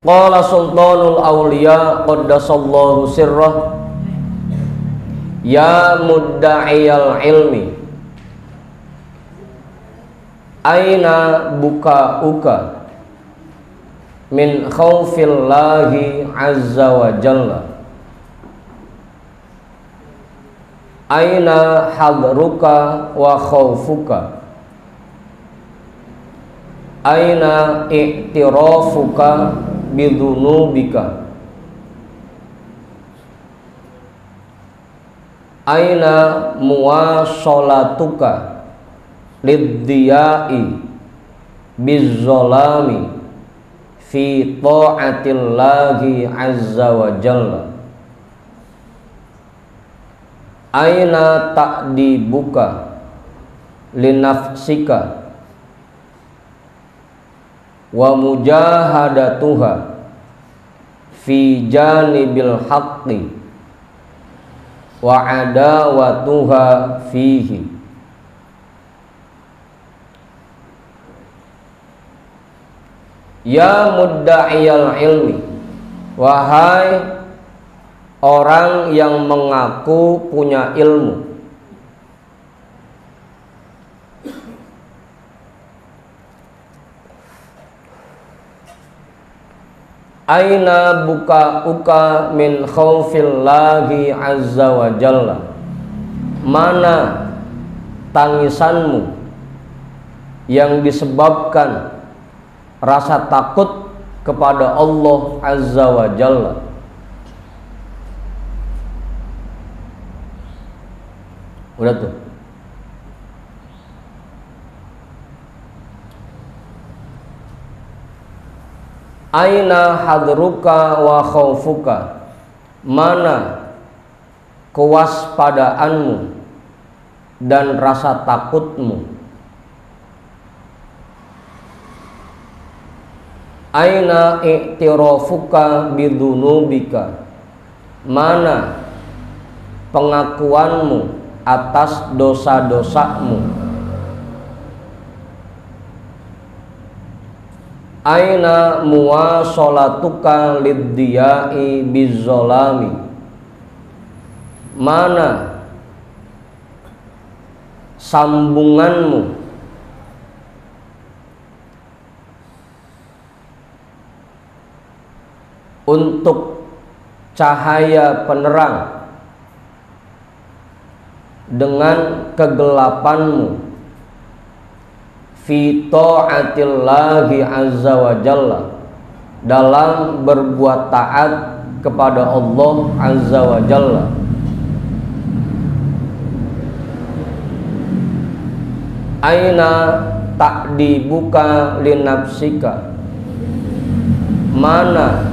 Qala sultanul awliya qaddasallahu sirrah, ya mudda'iyal ilmi, aina buka'uka min khawfillahi azza wa jalla, aina hadruka wa khawfuka, aina i'tirafuka bidunubika, aina muwasolatuka liddiyai bizzolami fi ta'atillahi azza wa jalla, aina ta'dibuka linafsika wa mujahadatuha fi janibil haqqi wa adawatuha fihi. Ya mudda'iyal ilmi, wahai orang yang mengaku punya ilmu, aina buka'uka min khawfillahi azza wa jalla, mana tangisanmu yang disebabkan rasa takut kepada Allah azza wa jalla. Udah tuh. Aina hadruka wa khawfuka, mana kewaspadaanmu dan rasa takutmu. Aina i'tirafuka bidunubika, mana pengakuanmu atas dosa-dosamu. Aina muwasolatuka liddiyai bizzolami, mana sambunganmu untuk cahaya penerang dengan kegelapanmu fi ta'atillahi azza wa jalla, dalam berbuat taat kepada Allah azza wa jalla. Aina ta'dibuka linafsika, mana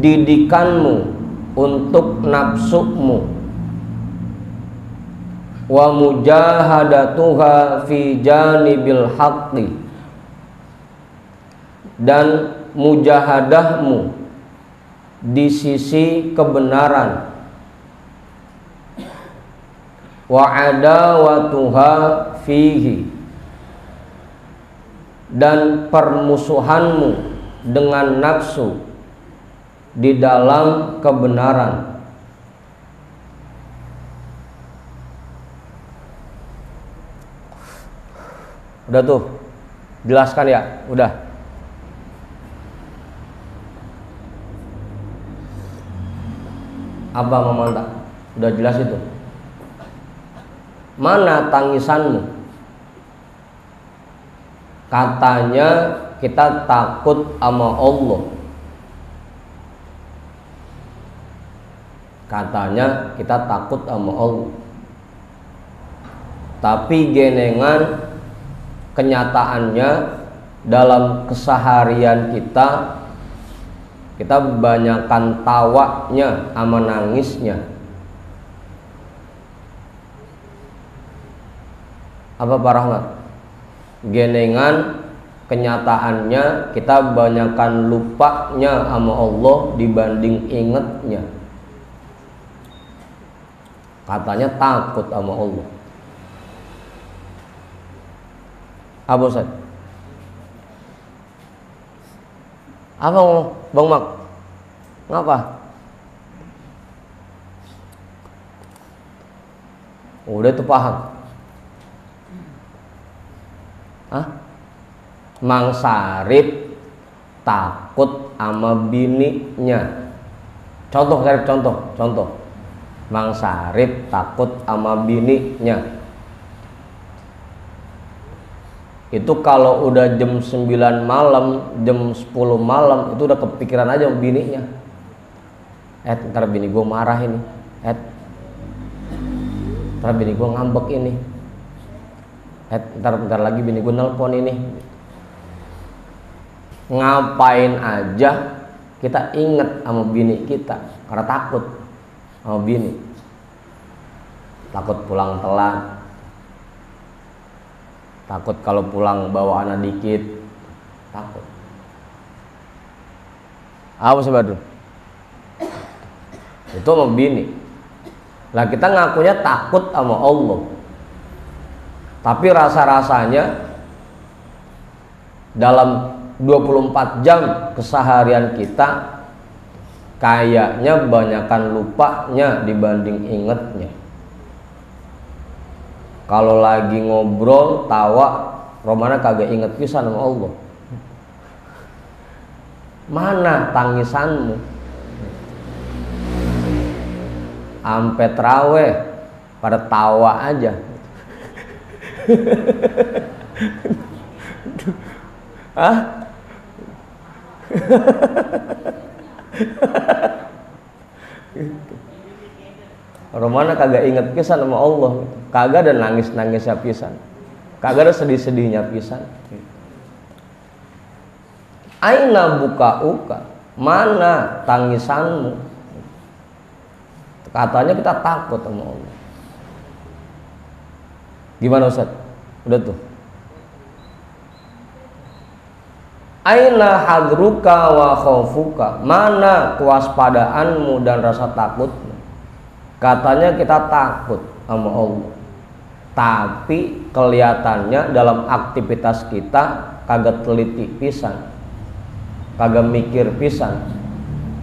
didikanmu untuk nafsumu, wa mujahadatuha fi janibil haqqi, dan mujahadahmu di sisi kebenaran, wa adawatuha fihi, dan permusuhanmu dengan nafsu di dalam kebenaran. Udah tuh, jelaskan ya, udah. Apa memantap? Udah jelas itu. Mana tangisanmu? Katanya kita takut sama Allah. Katanya kita takut sama Allah. Tapi genengan kenyataannya dalam keseharian kita banyakkan tawanya sama nangisnya. Apa Pak Rahmat? Genengan kenyataannya kita banyakkan lupanya sama Allah dibanding ingetnya. Katanya takut sama Allah. Apa Ustaz? Apa Bang Mak? Ngapa? Udah tuh paham. Hah? Mang Sarip takut sama bininya. Contoh. Mang Sarip takut sama bininya. Itu kalau udah jam 9 malam, jam 10 malam, itu udah kepikiran aja sama bininya. Ntar bini gue marah ini. Ntar bini gue ngambek ini. Ntar lagi bini gue nelpon ini. Ngapain aja kita inget sama bini kita, karena takut sama bini. Takut pulang telat, takut kalau pulang bawa anak dikit, takut. Apa sih Badrun? Itu sama bini. Lah kita ngakunya takut sama Allah, tapi rasa-rasanya dalam 24 jam keseharian kita kayaknya banyakan lupanya dibanding ingetnya. Kalau lagi ngobrol, tawa, Romana kagak inget pisan sama Allah. Mana tangisanmu? Ampe traweh pada tawa aja. Hah? Romana kagak inget pisan sama Allah, kagak ada nangis-nangisnya pisan, kagak ada sedih-sedihnya pisan. Aina buka-uka, mana tangisanmu? Katanya kita takut sama Allah. Gimana Ustaz? Udah tuh. Aina hadruka wa khaufuka, mana kewaspadaanmu dan rasa takutmu? Katanya kita takut sama Allah, tapi kelihatannya dalam aktivitas kita kagak teliti pisan, kagak mikir pisan.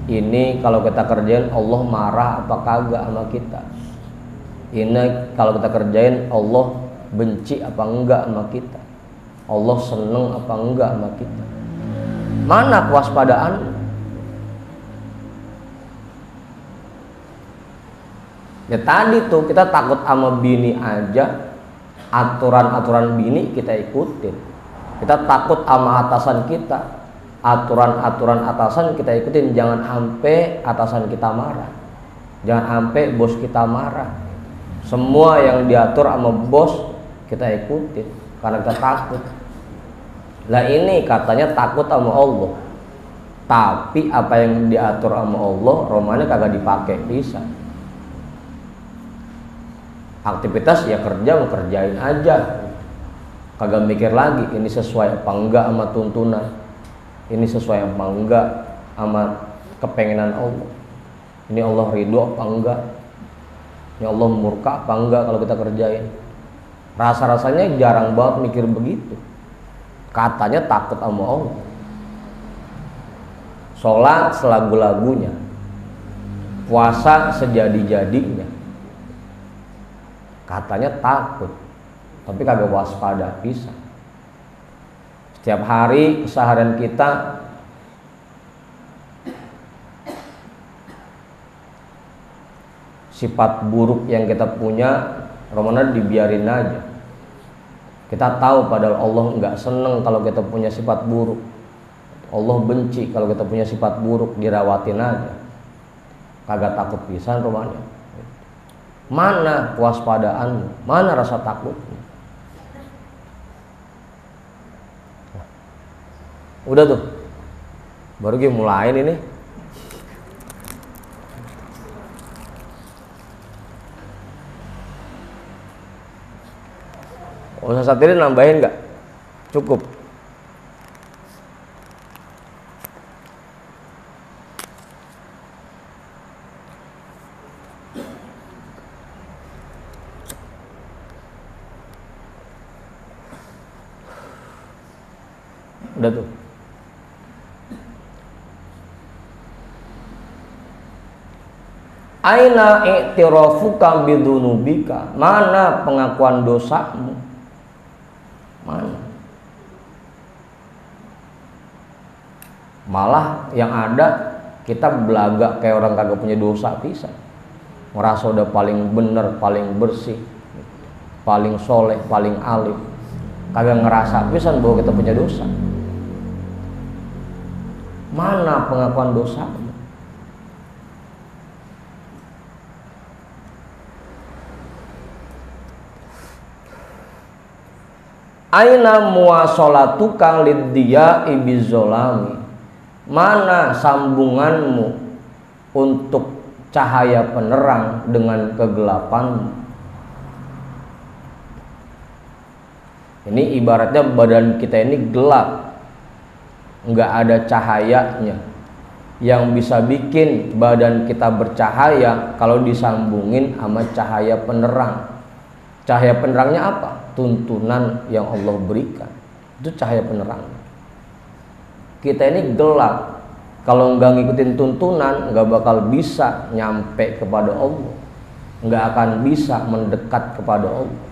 Ini kalau kita kerjain Allah marah apa kagak sama kita? Ini kalau kita kerjain Allah benci apa enggak sama kita? Allah seneng apa enggak sama kita? Mana kewaspadaan? Ya tadi tuh kita takut sama bini aja, aturan-aturan bini kita ikutin. Kita takut sama atasan kita, aturan-aturan atasan kita ikutin. Jangan sampai atasan kita marah, jangan sampai bos kita marah. Semua yang diatur sama bos kita ikutin karena kita takut. Lah ini katanya takut sama Allah, tapi apa yang diatur sama Allah romanya kagak dipakai bisa. Aktivitas ya kerja mau kerjain aja, kagak mikir lagi ini sesuai apa enggak sama tuntunan, ini sesuai apa enggak sama kepengenan Allah, ini Allah ridho apa enggak, ini Allah murka apa enggak kalau kita kerjain. Rasa-rasanya jarang banget mikir begitu. Katanya takut sama Allah, sholat selagu-lagunya, puasa sejadi-jadinya. Katanya takut, tapi kagak waspada bisa. Setiap hari keseharian kita sifat buruk yang kita punya, Romana dibiarin aja. Kita tahu padahal Allah nggak seneng kalau kita punya sifat buruk. Allah benci kalau kita punya sifat buruk, dirawatin aja. Kagak takut pisan Romana. Mana kewaspadaanmu? Mana rasa takutmu? Udah tuh, baru gue mulain ini. Ustaz Satiri nambahin nggak? Cukup. Udah tuh. Aina i'tirafuka bidunubika, mana pengakuan dosamu? Mana? Malah yang ada kita belaga kayak orang kagak punya dosa pisan. Ngerasa udah paling bener, paling bersih, paling soleh, paling alim. Kagak ngerasa pisan bahwa kita punya dosa. Mana pengakuan dosa? Aina muwasolatuka liddiya ibizolami, mana sambunganmu untuk cahaya penerang dengan kegelapanmu. Ini ibaratnya badan kita ini gelap, nggak ada cahayanya. Yang bisa bikin badan kita bercahaya kalau disambungin sama cahaya penerang. Cahaya penerangnya apa? Tuntunan yang Allah berikan. Itu cahaya penerang. Kita ini gelap, kalau nggak ngikutin tuntunan nggak bakal bisa nyampe kepada Allah, nggak akan bisa mendekat kepada Allah.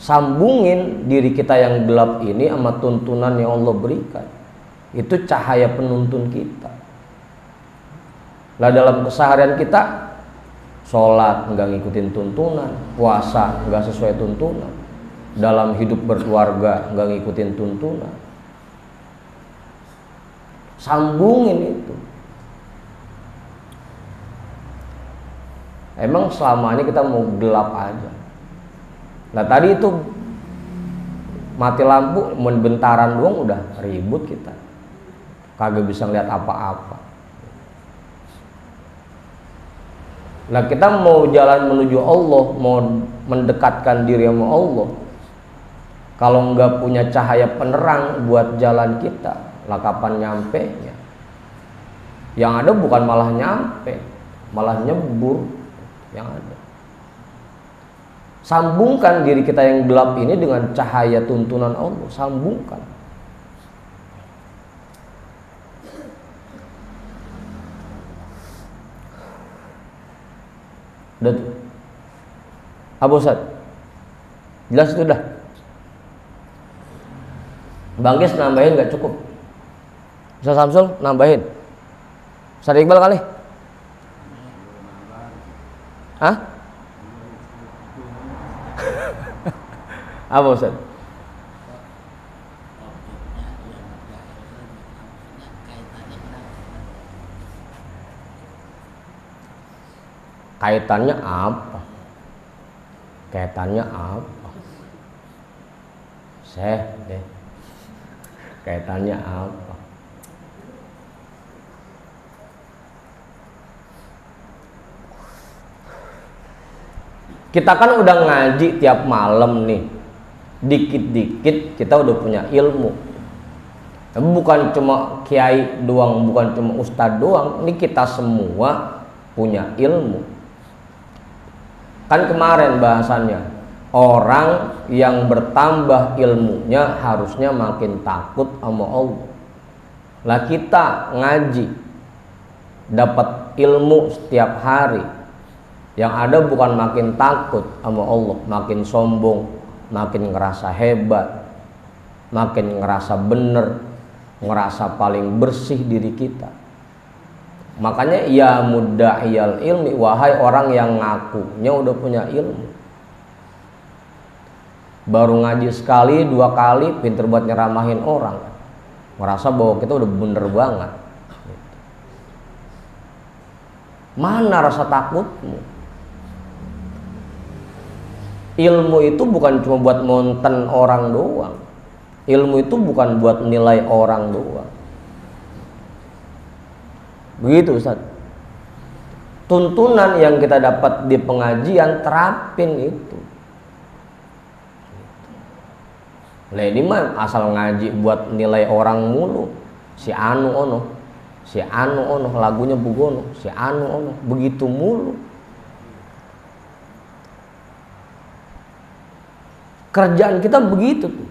Sambungin diri kita yang gelap ini sama tuntunan yang Allah berikan. Itu cahaya penuntun kita. Lah dalam keseharian kita, sholat nggak ngikutin tuntunan, puasa nggak sesuai tuntunan, dalam hidup berkeluarga nggak ngikutin tuntunan. Sambungin itu. Emang selama ini kita mau gelap aja. Nah tadi itu mati lampu, bentaran doang udah ribut kita, kagak bisa ngeliat apa-apa. Nah kita mau jalan menuju Allah, mau mendekatkan diri sama Allah, kalau nggak punya cahaya penerang buat jalan kita, lah kapan nyampe nya? Yang ada bukan malah nyampe, malah nyebur yang ada. Sambungkan diri kita yang gelap ini dengan cahaya tuntunan Allah, sambungkan. Udah tuh. Abu Ustaz, jelas itu dah. Bang Gis nambahin gak cukup? Ustaz Samsul nambahin. Ustaz Iqbal kali? Hah? Apa Ustaz? Kaitannya apa? Kaitannya apa? Deh. Kaitannya apa? Kita kan udah ngaji tiap malam nih. Dikit-dikit kita udah punya ilmu. Tapi bukan cuma kiai doang, bukan cuma ustadz doang. Ini kita semua punya ilmu. Kan kemarin bahasannya, orang yang bertambah ilmunya harusnya makin takut sama Allah. Lah kita ngaji, dapat ilmu setiap hari, yang ada bukan makin takut sama Allah, makin sombong, makin ngerasa hebat, makin ngerasa bener, ngerasa paling bersih diri kita. Makanya ya mudda'iyal ilmi, wahai orang yang ngakunya udah punya ilmu, baru ngaji sekali dua kali pinter buat nyeramahin orang, ngerasa bahwa kita udah bener banget. Mana rasa takutmu? Ilmu itu bukan cuma buat ngonten orang doang. Ilmu itu bukan buat nilai orang doang. Begitu Ustaz. Tuntunan yang kita dapat di pengajian, terapin itu. Lah ini mah asal ngaji buat nilai orang mulu. Si anu ono, si anu ono, lagunya begono, si anu ono, begitu mulu. Kerjaan kita begitu tuh.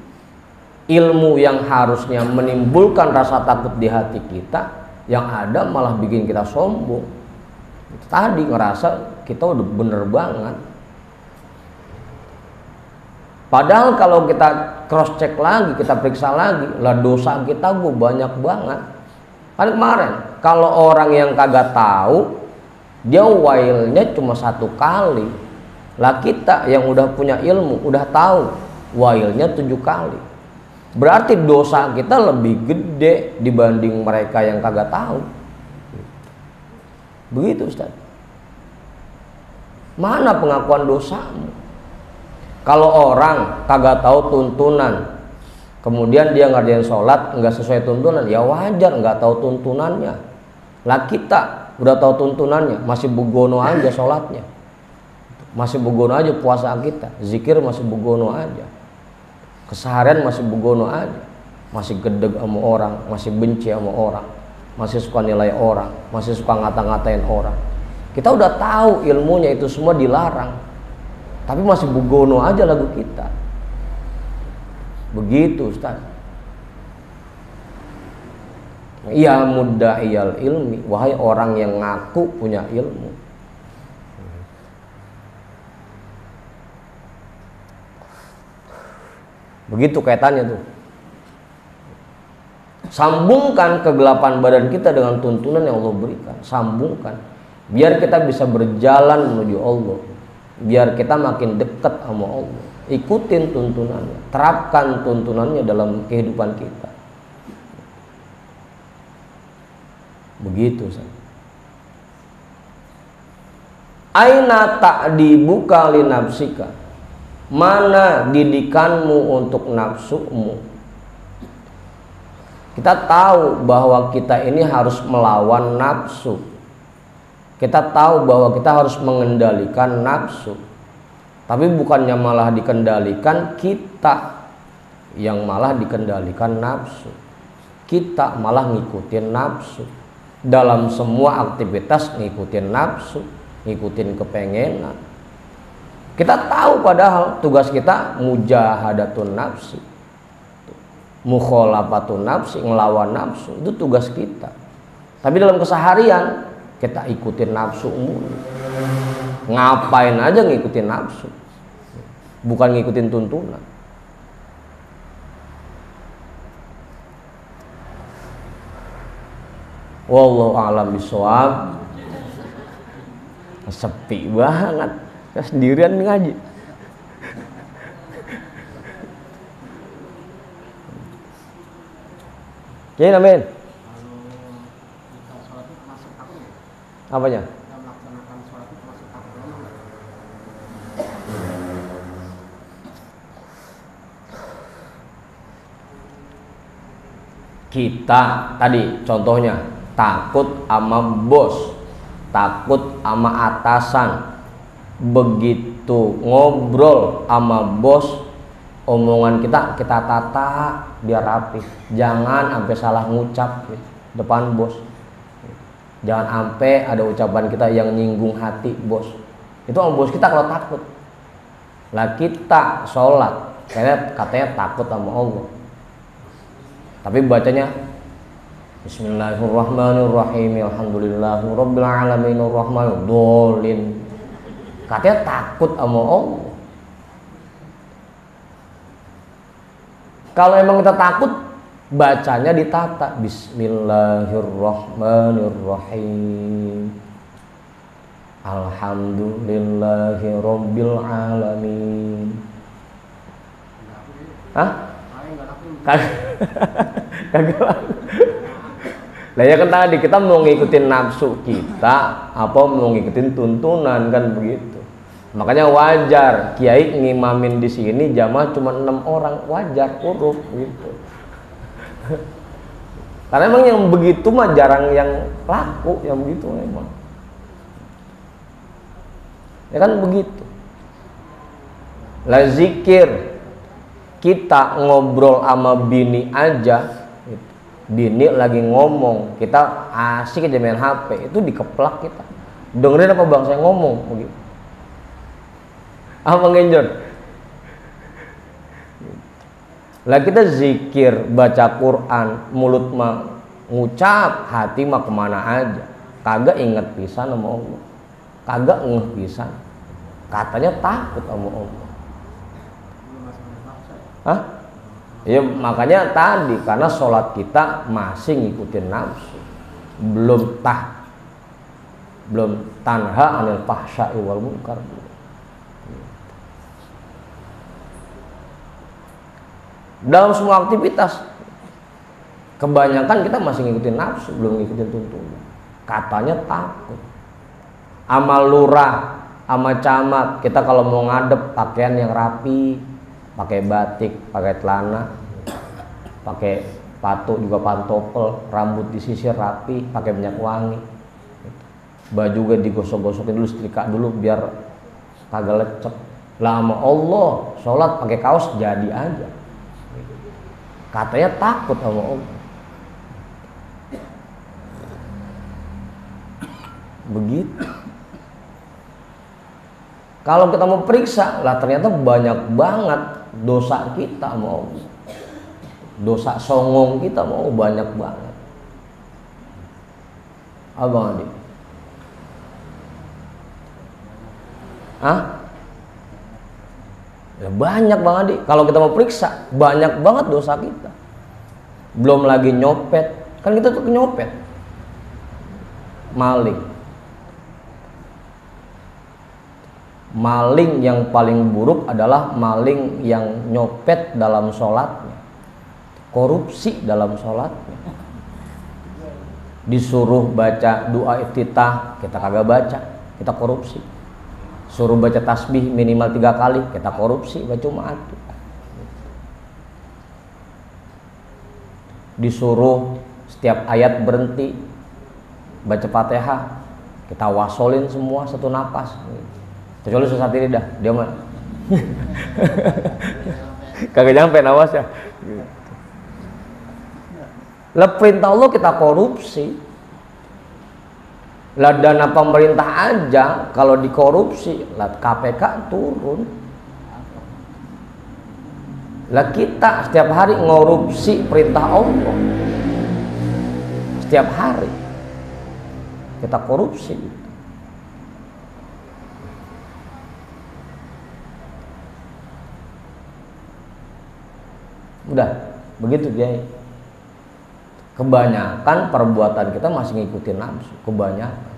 Ilmu yang harusnya menimbulkan rasa takut di hati kita, yang ada malah bikin kita sombong. Itu tadi ngerasa kita udah bener banget. Padahal kalau kita cross check lagi, kita periksa lagi, lah dosa kita gue banyak banget. Kan kemarin kalau orang yang kagak tahu, dia wailnya cuma 1 kali. Lah kita yang udah punya ilmu, udah tahu, wailnya 7 kali. Berarti dosa kita lebih gede dibanding mereka yang kagak tahu. Begitu Ustaz. Mana pengakuan dosamu? Kalau orang kagak tahu tuntunan, kemudian dia ngerjain sholat nggak sesuai tuntunan, ya wajar nggak tahu tuntunannya. Lah kita udah tahu tuntunannya, masih begono aja sholatnya, masih begono aja puasa kita, zikir masih begono aja, keseharian masih begono aja, masih gedeg sama orang, masih benci sama orang, masih suka nilai orang, masih suka ngata-ngatain orang. Kita udah tahu ilmunya itu semua dilarang, tapi masih begono aja lagu kita. Begitu Ustaz. Ya mudda'iyal ilmi, wahai orang yang ngaku punya ilmu. Begitu kaitannya tuh. Sambungkan kegelapan badan kita dengan tuntunan yang Allah berikan. Sambungkan, biar kita bisa berjalan menuju Allah, biar kita makin dekat sama Allah. Ikutin tuntunannya, terapkan tuntunannya dalam kehidupan kita. Begitu Ustaz. Aina ta'dibuka li nafsika, mana didikanmu untuk nafsumu. Kita tahu bahwa kita ini harus melawan nafsu. Kita tahu bahwa kita harus mengendalikan nafsu. Tapi bukannya malah dikendalikan kita, yang malah dikendalikan nafsu. Kita malah ngikutin nafsu. Dalam semua aktivitas ngikutin nafsu, ngikutin kepengenan. Kita tahu padahal tugas kita mujahadatun nafsi, mukhalafatun nafsi, ngelawan nafsu, itu tugas kita. Tapi dalam keseharian kita ikutin nafsu mulu. Ngapain aja ngikutin nafsu, bukan ngikutin tuntunan. Wallahu a'lam bishawab. Sepi banget, sendirian ngaji. Oke, amin. Apanya? Kita tadi contohnya takut sama bos, takut sama atasan. Begitu ngobrol sama bos, omongan kita tata biar rapi. Jangan sampai salah ngucap depan bos. Jangan sampai ada ucapan kita yang nyinggung hati bos. Itu sama bos kita kalau takut. Lah kita sholat katanya takut sama Allah, tapi bacanya Bismillahirrahmanirrahim, alhamdulillahirabbil alamin arrahmanirrahim. Katanya takut sama Allah. Kalau emang kita takut, bacanya ditata. Bismillahirrahmanirrahim, alhamdulillahirabbil alamin. Hah? Kagak. Lah ya kan tadi kita mau ngikutin nafsu kita apa mau ngikutin tuntunan, kan begitu. Makanya wajar kiai ngimamin di sini jamaah cuma 6 orang, wajar, uruf gitu. Karena emang yang begitu mah jarang yang laku, yang begitu memang. Ya kan begitu. Lah zikir, kita ngobrol sama bini aja, bini lagi ngomong, kita asik aja main HP, itu dikeplak kita. Dengerin apa bang saya ngomong begitu. Apa ngenjot? Lah kita zikir, baca Quran, mulut mah ngucap, hati mah kemana aja, kagak inget pisan sama Allah. kagak ngeh pisan. Katanya takut sama Allah. Hah? Ya makanya tadi karena sholat kita masih ngikutin nafsu, belum tanha anil fahsya'i wal munkar. Dalam semua aktivitas kebanyakan kita masih ngikutin nafsu, belum ngikutin tuntunan. Katanya takut. Amal lurah, amal camat, kita kalau mau ngadep pakaian yang rapi, pakai batik, pakai celana, pakai patu juga pantopel, rambut disisir rapi, pakai minyak wangi, baju juga digosok-gosokin dulu, setrika dulu biar kagak lecek. Lah sama Allah, sholat pakai kaos jadi aja. Katanya takut sama Allah. Begitu. Kalau kita mau periksa, lah ternyata banyak banget dosa kita sama Allah. Dosa songong kita mau banyak banget. Abang Adi. Hah? Ya banyak Bang Adi. Kalau kita mau periksa, banyak banget dosa kita. Belum lagi nyopet. Kan kita tuh nyopet. Maling. Maling yang paling buruk adalah maling yang nyopet dalam sholatnya, korupsi dalam sholatnya. Disuruh baca doa iftitah, kita kagak baca, kita korupsi. Suruh baca tasbih minimal 3 kali, kita korupsi, baca ma'atu. Disuruh setiap ayat berhenti baca Fatihah, kita wasolin semua satu napas. Kecuali susah diri dah, dia mah kagak nyampe nawasnya. Lah perintah Allah kita korupsi. Lah dana pemerintah aja kalau dikorupsi, lah KPK turun. Lah kita setiap hari ngorupsi perintah Allah. Setiap hari kita korupsi. Udah begitu dia. Kebanyakan perbuatan kita masih ngikutin nafsu, kebanyakan.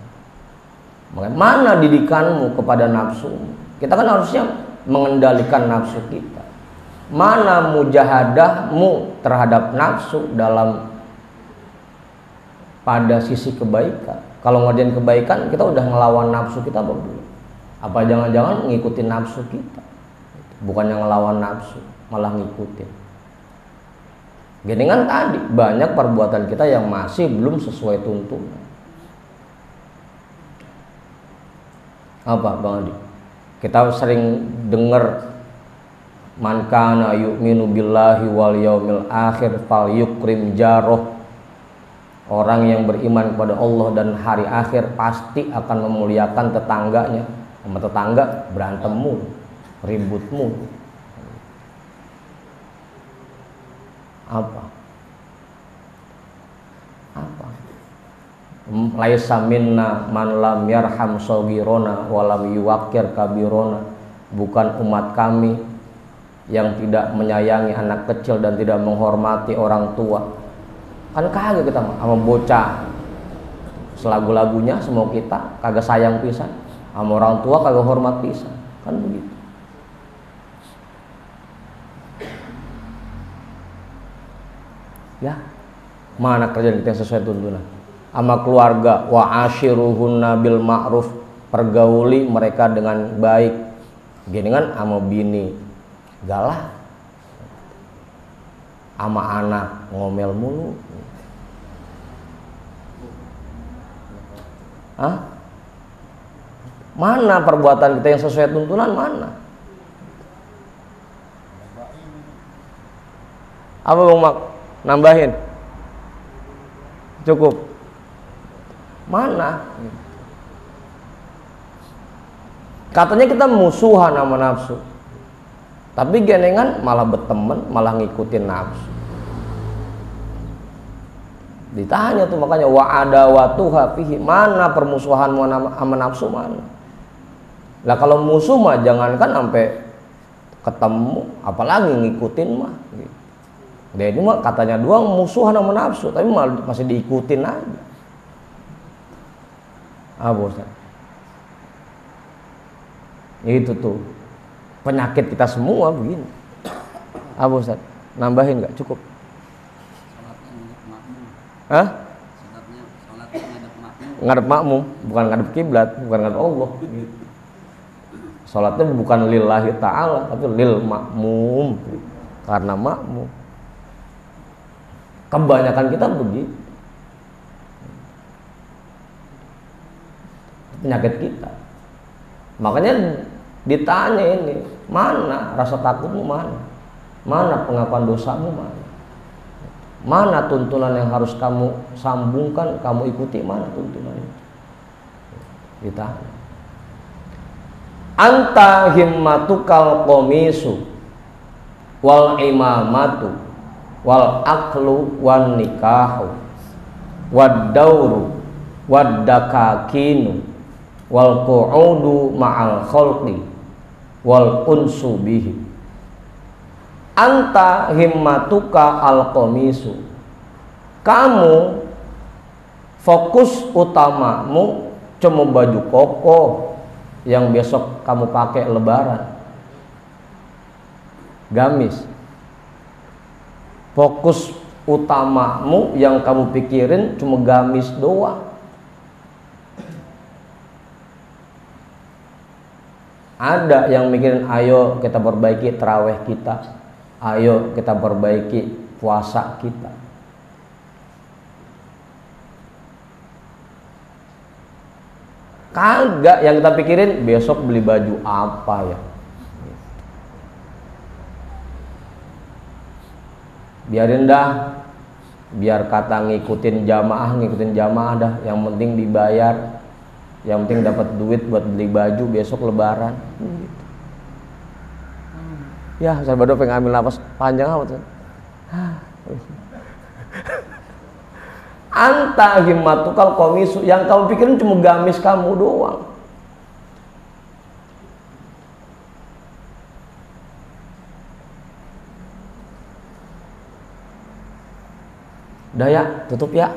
Makanya mana didikanmu kepada nafsu? Kita kan harusnya mengendalikan nafsu kita. Mana mujahadahmu terhadap nafsu dalam pada sisi kebaikan? Kalau ngadain kebaikan kita udah ngelawan nafsu kita belum? Apa jangan-jangan ngikutin nafsu kita? Bukannya ngelawan nafsu, malah ngikutin. Gini kan tadi banyak perbuatan kita yang masih belum sesuai tuntunan. Apa Bang Adi? Kita sering dengar man kana yu'minu billahi wal yaumil akhir falyukrim jaroh. Orang yang beriman kepada Allah dan hari akhir pasti akan memuliakan tetangganya. Sama tetangga berantemmu, ributmu. Apa? Laisa minna man lam yarham shogirona walam yuwakir kabirona. Bukan umat kami yang tidak menyayangi anak kecil dan tidak menghormati orang tua. Kan kagak kita sama bocah selagu-lagunya semua kita kagak sayang pisan, sama orang tua kagak hormat pisan, kan begitu. Ya, mana kerjaan kita yang sesuai tuntunan? Sama keluarga, wa ashiruhunna bil ma'ruf, pergauli mereka dengan baik. Gini kan sama bini galah, sama anak ngomel mulu. Hah? Mana perbuatan kita yang sesuai tuntunan mana? Apa Bang Mak? Nambahin? Cukup? Mana? Katanya kita musuhan sama nafsu, tapi genengan malah berteman, malah ngikutin nafsu. Ditanya tuh makanya wa adawatuha fihi, mana permusuhanmu sama nafsu mana? Lah kalau musuh mah jangankan sampai ketemu, apalagi ngikutin mah. Dan ini mah katanya doang musuhan sama nafsu, tapi masih diikutin aja. Bosan. Itu tuh penyakit kita semua begini. Bosan. Nambahin nggak cukup? Hah? Ngadep makmum, bukan ngadep kiblat, bukan ngadep Allah. Salatnya bukan lillahi ta'ala, tapi lil makmum, karena makmum. Kebanyakan kita begitu. Penyakit kita. Makanya ditanya ini, mana rasa takutmu mana? Mana pengakuan dosamu mana? Mana tuntunan yang harus kamu sambungkan, kamu ikuti, mana tuntunannya? Ditanya. Anta himmatukal qamisu wal imamatu wal aklu wan nikahu wad dauru wad dakakinu wal qu'udu ma'al khalqi wal unsu bihi. Anta himmatuka al qamisu, kamu fokus utamamu cuma baju koko yang besok kamu pakai lebaran, gamis. Fokus utamamu yang kamu pikirin cuma gamis doang. Ada yang mikirin ayo kita perbaiki tarawih kita, ayo kita perbaiki puasa kita. Kagak, yang kita pikirin besok beli baju apa ya. Biarin dah, biar kata ngikutin jamaah dah, yang penting dibayar, yang penting dapat duit buat beli baju besok lebaran. Ya, saya baru pengen ambil napas panjang amat. Anta himmatukal qamisu, yang kamu pikirin cuma gamis kamu doang. Udah ya, tutup ya.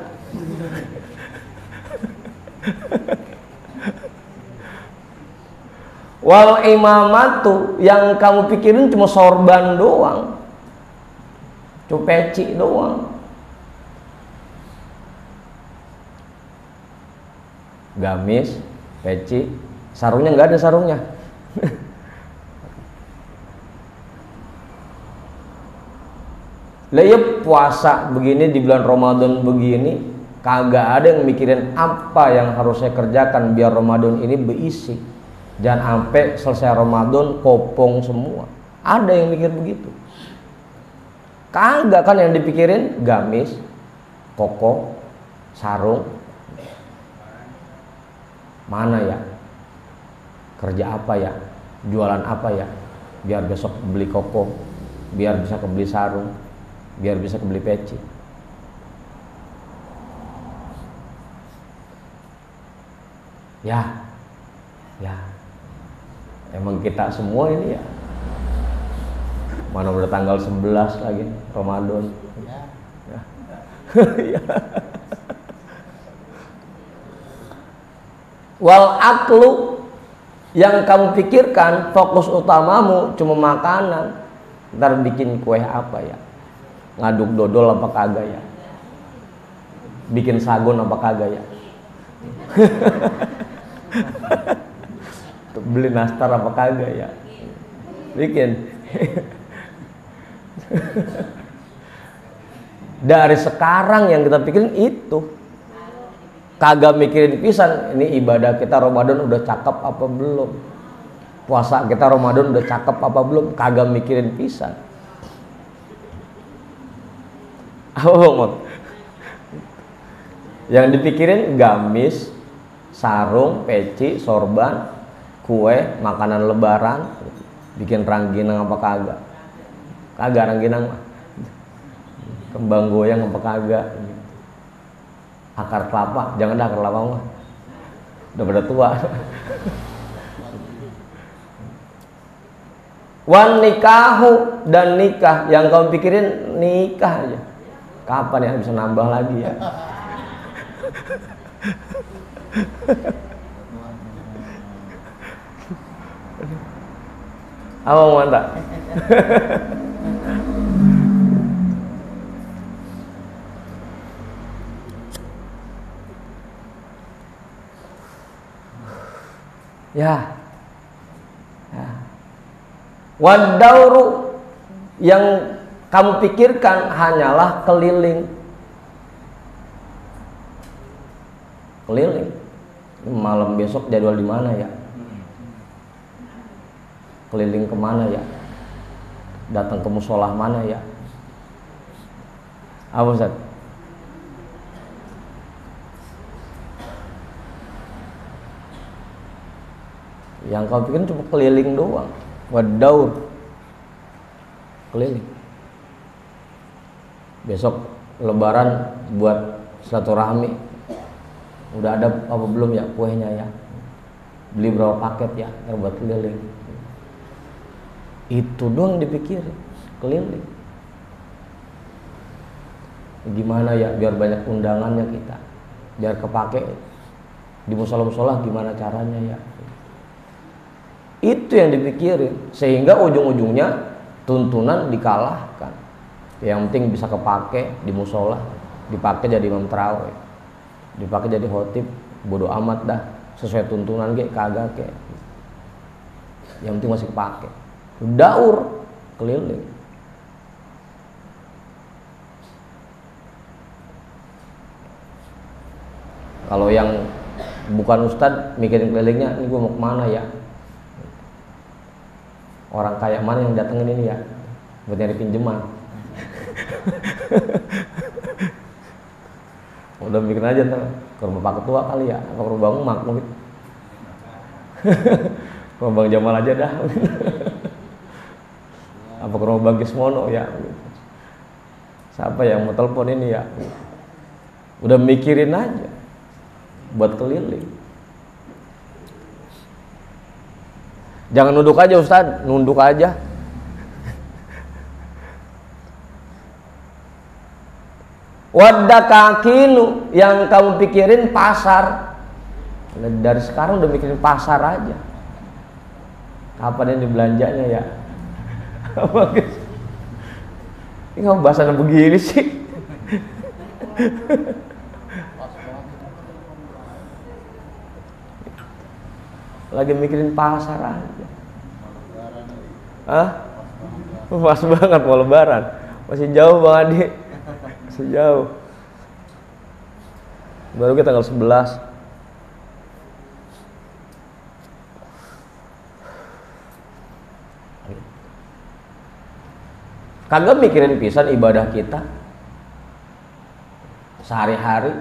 Wal imamatu, yang kamu pikirin cuma sorban doang, cuma peci doang. Gamis, peci, sarungnya nggak ada sarungnya. Lah ya puasa begini di bulan Ramadan begini, kagak ada yang mikirin apa yang harus saya kerjakan biar Ramadan ini berisi. Jangan sampai selesai Ramadan kopong semua. Ada yang mikir begitu? Kagak, kan yang dipikirin gamis, koko, sarung. Mana ya? Kerja apa ya? Jualan apa ya? Biar besok beli koko, biar bisa kebeli sarung, biar bisa kebeli peci. Ya. Emang kita semua ini ya. Mana udah tanggal 11 lagi Ramadan. Ya. Wal aklu, yang kamu pikirkan fokus utamamu cuma makanan. Ntar bikin kue apa ya? Ngaduk dodol apa kagak ya? Bikin sagon apa kagak ya? Beli nastar apa kagak ya? Bikin. Dari sekarang yang kita pikirin itu. Kagak mikirin pisan, ini ibadah kita Ramadan udah cakep apa belum, puasa kita Ramadan udah cakep apa belum, kagak mikirin pisan. Apa yang dipikirin gamis, sarung, peci, sorban, kue, makanan lebaran, bikin rangginang apa kagak? Kagak rangginang mah, kembang goyang apa kagak? Akar kelapa, jangan dah akar kelapa mah, udah pada tua. Wan nikahu, dan nikah. Yang kamu pikirin nikah aja. Kapan ya bisa nambah lagi ya? Apa mau mantap? Ya. Wadauru, yang kamu pikirkan hanyalah keliling. Keliling. Malam besok jadwal di mana ya? Keliling kemana ya? Datang ke musolah mana ya? Apa Ustaz? Yang kau pikir cuma keliling doang. Wadaur, keliling. Besok lebaran buat silaturahmi. Udah ada apa belum ya kuenya ya? Beli berapa paket ya? Buat keliling. Itu doang dipikirin, keliling. Gimana ya biar banyak undangannya kita, biar kepake di musola-musola, gimana caranya ya? Itu yang dipikirin, sehingga ujung-ujungnya tuntunan dikalahkan. Yang penting bisa kepake di musola, dipakai jadi imam tarawih, dipakai jadi khotib, bodo amat dah, sesuai tuntunan kagak ke. Yang penting masih kepake. Daur, keliling. Kalau yang bukan ustad mikirin kelilingnya, ini gue mau kemana ya? Orang kaya mana yang datengin ini ya? Buat nyari pinjeman. Udah bikin aja ntar ke rumah Pak Ketua kali ya, apa ke rumah Bang Mak mungkin. Ke rumah Bang Jamal aja dah. Apa ke rumah Bang Gismono ya. Siapa yang mau telepon ini ya? Udah mikirin aja buat keliling. Jangan nunduk aja Ustaz, nunduk aja. Wadakakinu, yang kamu pikirin pasar. Dari sekarang udah mikirin pasar aja. Kapan yang dibelanjanya ya? Ini kamu bahasan begini sih. Lagi mikirin pasar aja. Hah? Pas banget mau lebaran. Masih jauh Bang Adi. Masih jauh. Baru kita tanggal 11. Kagak mikirin pisan ibadah kita. Sehari-hari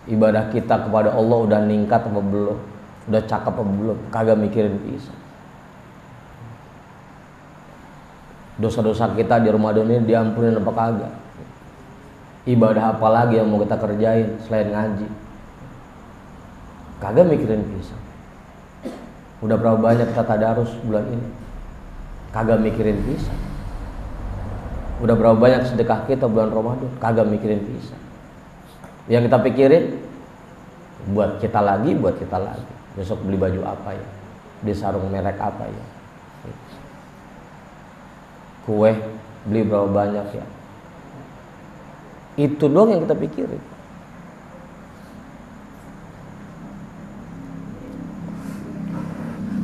ibadah kita kepada Allah udah ningkat apa belum? Udah cakep apa belum? Kagak mikirin pisan. Dosa-dosa kita di Ramadan ini diampunin apa kagak? Ibadah apa lagi yang mau kita kerjain selain ngaji? Kagak mikirin pisan. Udah berapa banyak kita tadarus bulan ini? Kagak mikirin pisan. Udah berapa banyak sedekah kita bulan Ramadan? Kagak mikirin pisan. Yang kita pikirin buat kita lagi, buat kita lagi. Besok beli baju apa ya? Beli sarung merek apa ya? Kue beli berapa banyak ya? Itu doang yang kita pikirin.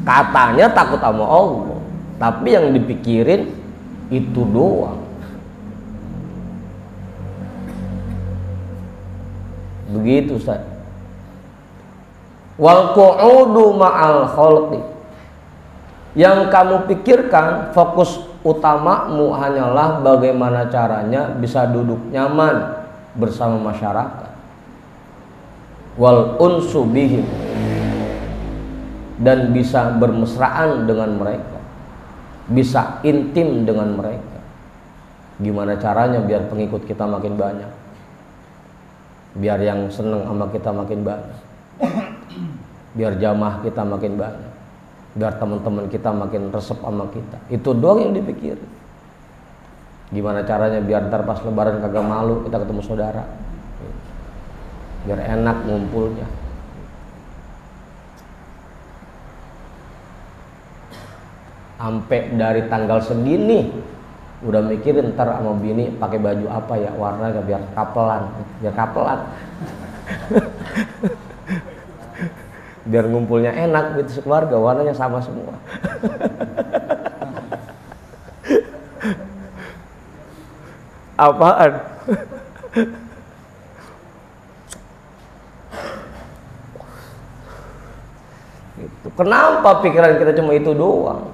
Katanya takut sama Allah, tapi yang dipikirin itu doang. Begitu Ustaz. Wal qu'udu ma'al khalqi, yang kamu pikirkan, fokus utamamu hanyalah bagaimana caranya bisa duduk nyaman bersama masyarakat. Wal unsu bihim, dan bisa bermesraan dengan mereka, bisa intim dengan mereka. Gimana caranya biar pengikut kita makin banyak, biar yang seneng sama kita makin banyak, biar jamaah kita makin banyak. biar teman-teman kita makin resep sama kita. Itu doang yang dipikirin. Gimana caranya biar ntar pas lebaran kagak malu kita ketemu saudara, biar enak ngumpulnya. Sampai dari tanggal segini udah mikirin ntar sama bini pakai baju apa ya, warnanya biar kapelan, biar ngumpulnya enak gitu sekeluarga, warnanya sama semua. Apaan? Gitu. Kenapa pikiran kita cuma itu doang?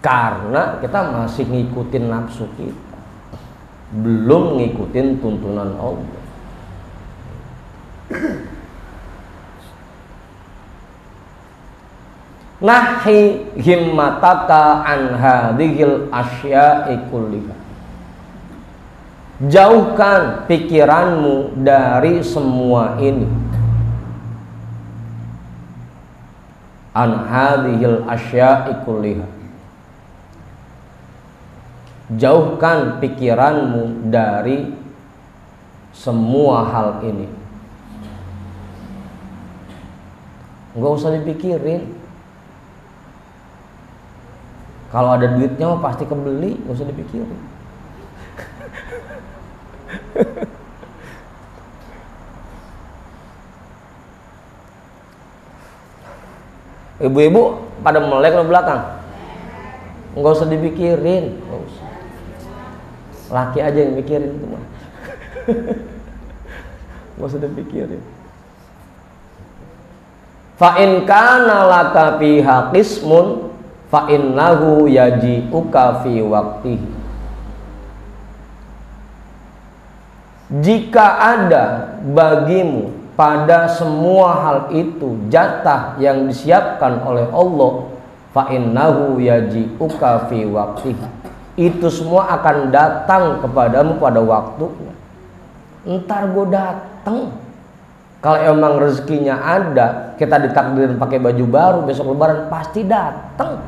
Karena kita masih ngikutin nafsu kita, belum ngikutin tuntunan Allah. Nahi himmataka an hadhil asya'i kulliha. Jauhkan pikiranmu dari semua ini. An hadhil asya'i kulliha. Jauhkan pikiranmu dari semua hal ini. Nggak usah dipikirin. Kalau ada duitnya mah pasti kebeli, nggak usah dipikirin. Ibu-ibu pada melek ke belakang, nggak usah dipikirin, nggak usah. Laki aja yang mikirin itu mah. Nggak usah dipikirin. Fa in kana laka fiha qismun fa innahu yaji'uka fi waqtihi. Jika ada bagimu pada semua hal itu jatah yang disiapkan oleh Allah, fa innahu yaji'uka fi waqtihi. Itu semua akan datang kepadamu pada waktunya. Ntar gue datang. Kalau emang rezekinya ada, kita ditakdirin pakai baju baru besok lebaran, pasti datang.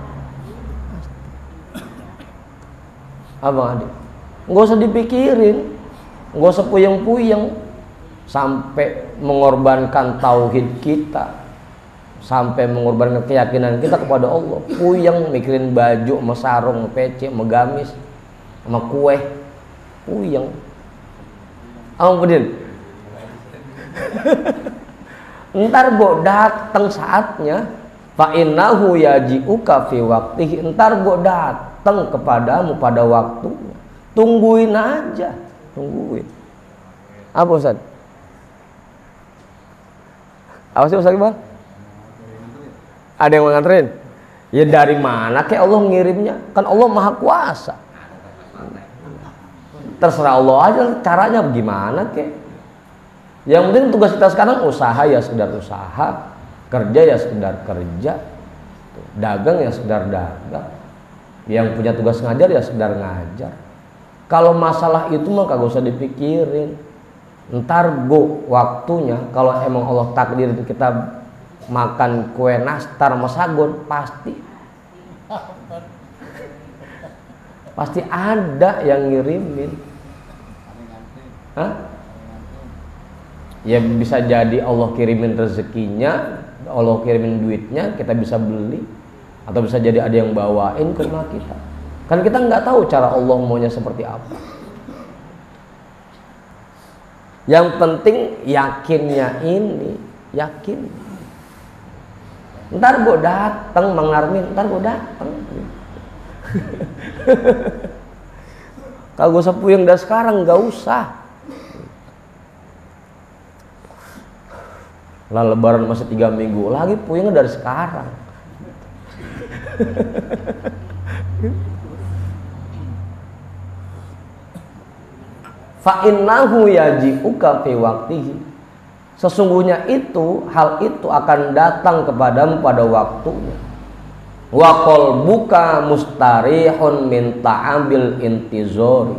Abang adik, nggak usah dipikirin, nggak usah puyeng-puyeng, sampai mengorbankan tauhid kita, sampai mengorbankan keyakinan kita kepada Allah. Puyeng mikirin baju, sama sarung, sama pece, sama gamis, sama kue, puyeng. Ampun. Ntar gue datang saatnya, fa innahu yaji'uka fi waqtihi. Ntar gue datang kepadamu pada waktunya. Tungguin aja, tungguin. Apa Ustaz? Apa sih Ustaz Iqbal? Ada yang nganterin? Ya dari mana kayak Allah ngirimnya? Kan Allah Maha Kuasa. Terserah Allah aja caranya gimana kek. Yang penting tugas kita sekarang usaha ya sekedar usaha, kerja ya sekedar kerja, dagang ya sekedar dagang. Yang punya tugas ngajar ya sekedar ngajar. Kalau masalah itu mah kagak usah dipikirin. Ntar waktunya kalau emang Allah takdirin kita makan kue nastar sama sagon, pasti ada yang ngirimin. Hah? Ya bisa jadi Allah kirimin rezekinya, Allah kirimin duitnya, kita bisa beli, atau bisa jadi ada yang bawain ke rumah kita. Kan kita nggak tahu cara Allah maunya seperti apa. Yang penting yakinnya ini, yakin. Ntar gue datang mengarmin, ntar gue datang. Kalau gue sepuyeng dari sekarang nggak usah. Lah lebaran masih 3 minggu lagi, puyengnya dari sekarang. Fa innahu yaji'uka fi waqtihi. Sesungguhnya itu, hal itu akan datang kepadamu pada waktunya. Wa qalbuka mustarihun min ta'abil intizori.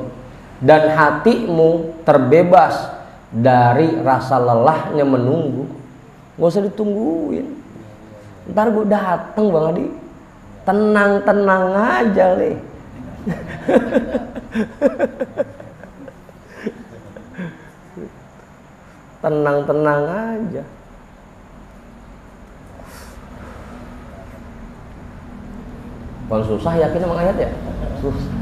Dan hatimu terbebas dari rasa lelahnya menunggu. Gak usah ditungguin. Ntar gue dateng Bang Adi. tenang-tenang aja Le. Tenang-tenang aja. Kalau susah yakin emang ayat ya? Susah.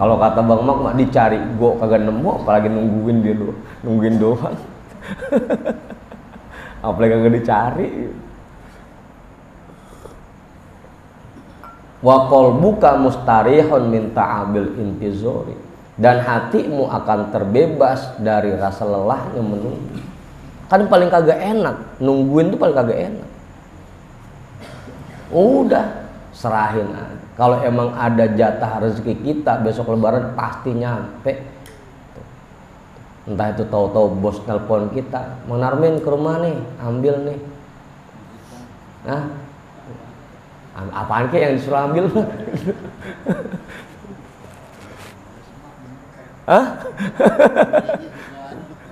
Kalau kata Bang Mak mah dicari go kagak nemu, apalagi nungguin dia doang, nungguin doang. Apalagi kagak dicari. Wa qalbuka mustarihun min ta'abil intizori, dan hatimu akan terbebas dari rasa lelahnya menunggu. Kan paling kagak enak, nungguin tuh paling kagak enak. Udah serahin aja. Kalau emang ada jatah rezeki kita besok lebaran pasti nyampe. Entah itu tahu-tahu bos telepon kita, Mang Narmin ke rumah nih, ambil nih. Nah, apaan ke yang disuruh ambil? Hah?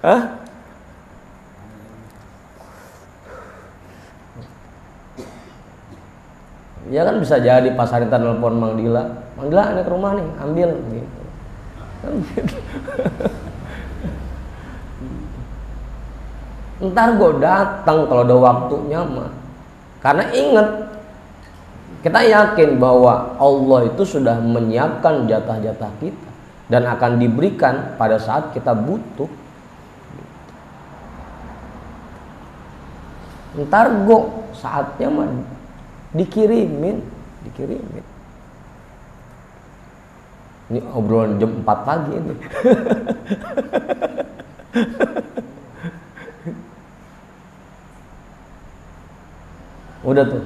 Hah? Ya kan bisa jadi pas hari telepon Mang Dila ini ke rumah nih, ambil gitu. Ntar gue datang kalau ada waktunya mah. Karena ingat, kita yakin bahwa Allah itu sudah menyiapkan jatah-jatah kita dan akan diberikan pada saat kita butuh. Ntar gue saatnya mah dikirimin. Ini obrolan jam 4 pagi ini. Udah tuh,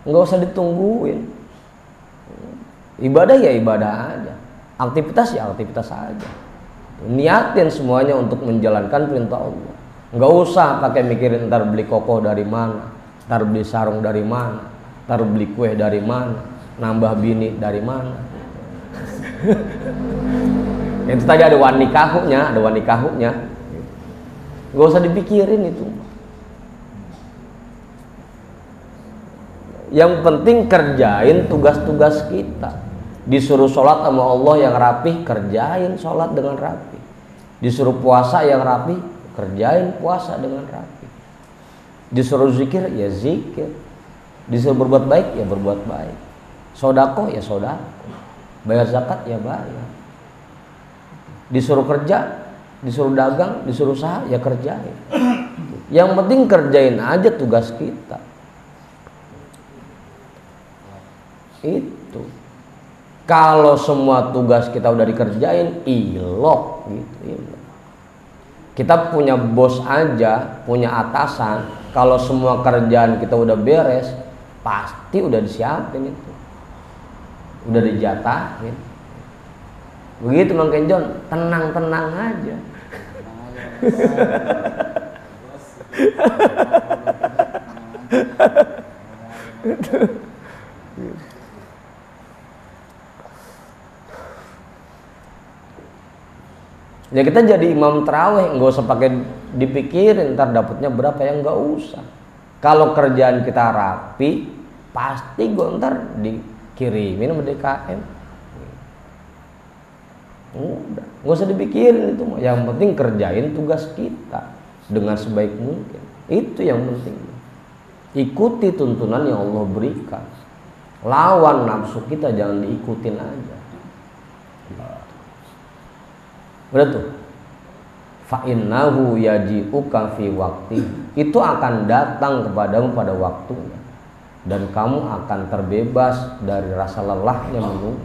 nggak usah ditungguin. Ibadah ya ibadah aja, aktivitas ya aktivitas aja. Niatin semuanya untuk menjalankan perintah Allah. Nggak usah pakai mikirin ntar beli koko dari mana, ntar beli sarung dari mana, ntar beli kue dari mana, nambah bini dari mana. Itu tadi ada wanikahunya, nggak usah dipikirin itu. Yang penting kerjain tugas-tugas kita. Disuruh sholat sama Allah yang rapih, kerjain sholat dengan rapih. Disuruh puasa yang rapih, kerjain puasa dengan rapih. Disuruh zikir, ya zikir. Disuruh berbuat baik, ya berbuat baik. Sodako, ya sodako. Bayar zakat, ya bayar. Disuruh kerja, disuruh dagang, disuruh usaha, ya kerjain. Yang penting kerjain aja tugas kita. Itu. Kalau semua tugas kita udah dikerjain, ilok gitu. Kita punya bos aja, punya atasan, kalau semua kerjaan kita udah beres, pasti udah disiapin itu. Udah dijatahin. Begitu Mang Kenjon, tenang-tenang aja. Ya kita jadi imam terawih, nggak usah pakai dipikirin ntar dapatnya berapa, yang nggak usah. Kalau kerjaan kita rapi, pasti gue ntar dikirimin sama DKM. Udah, nggak usah dipikirin itu. Yang penting kerjain tugas kita dengan sebaik mungkin. Itu yang penting. Ikuti tuntunan yang Allah berikan. Lawan nafsu kita, jangan diikutin aja. Udah tuh. Fa innahu yaji'uka fi waqti. Itu akan datang kepadamu pada waktunya. Dan kamu akan terbebas dari rasa lelahnya menunggu.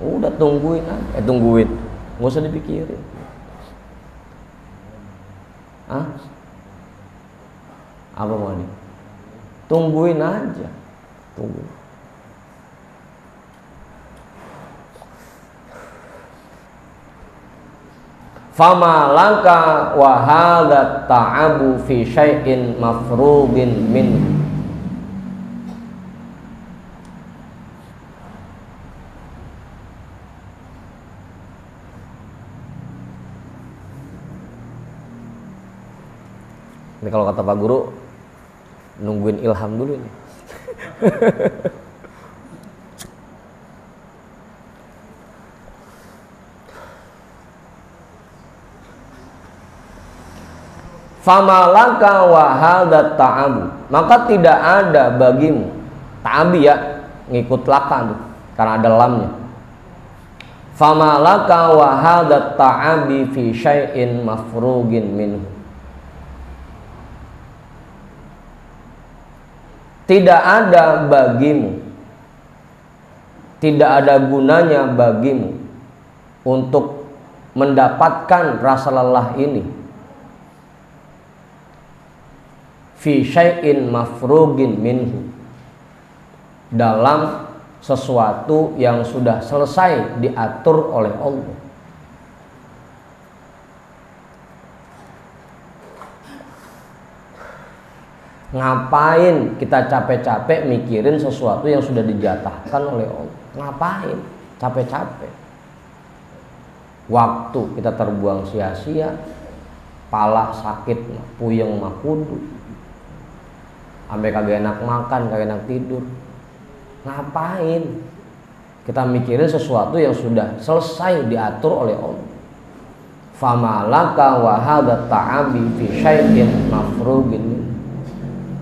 Udah tungguin aja. Tungguin. Nggak usah dipikirin. Apa mau nih? Tungguin aja. Tungguin. Fama laka wa hadza ta'abu fi syai'in mafrudin min. Ini kalau kata Pak Guru, nungguin ilham dulu nih. Famalaka wa hadza ta'abu, maka tidak ada bagimu, ta'abi ya, ngikut laka tuh, karena ada lamnya. Famalaka wa hadza ta'abi fi syai'in mafrugin minhu, tidak ada bagimu, tidak ada gunanya bagimu untuk mendapatkan rasa lelah ini, fi syai'in mafrugin minhu, dalam sesuatu yang sudah selesai diatur oleh Allah. Ngapain kita capek-capek mikirin sesuatu yang sudah dijatahkan oleh Allah? Ngapain capek-capek? Waktu kita terbuang sia-sia, pala sakit, puyeng mah kudu, sampai kagak enak makan, kagak enak tidur. Ngapain kita mikirin sesuatu yang sudah selesai diatur oleh Allah? Famalaka wa hadza ta'abi fi syai'in mafrugin.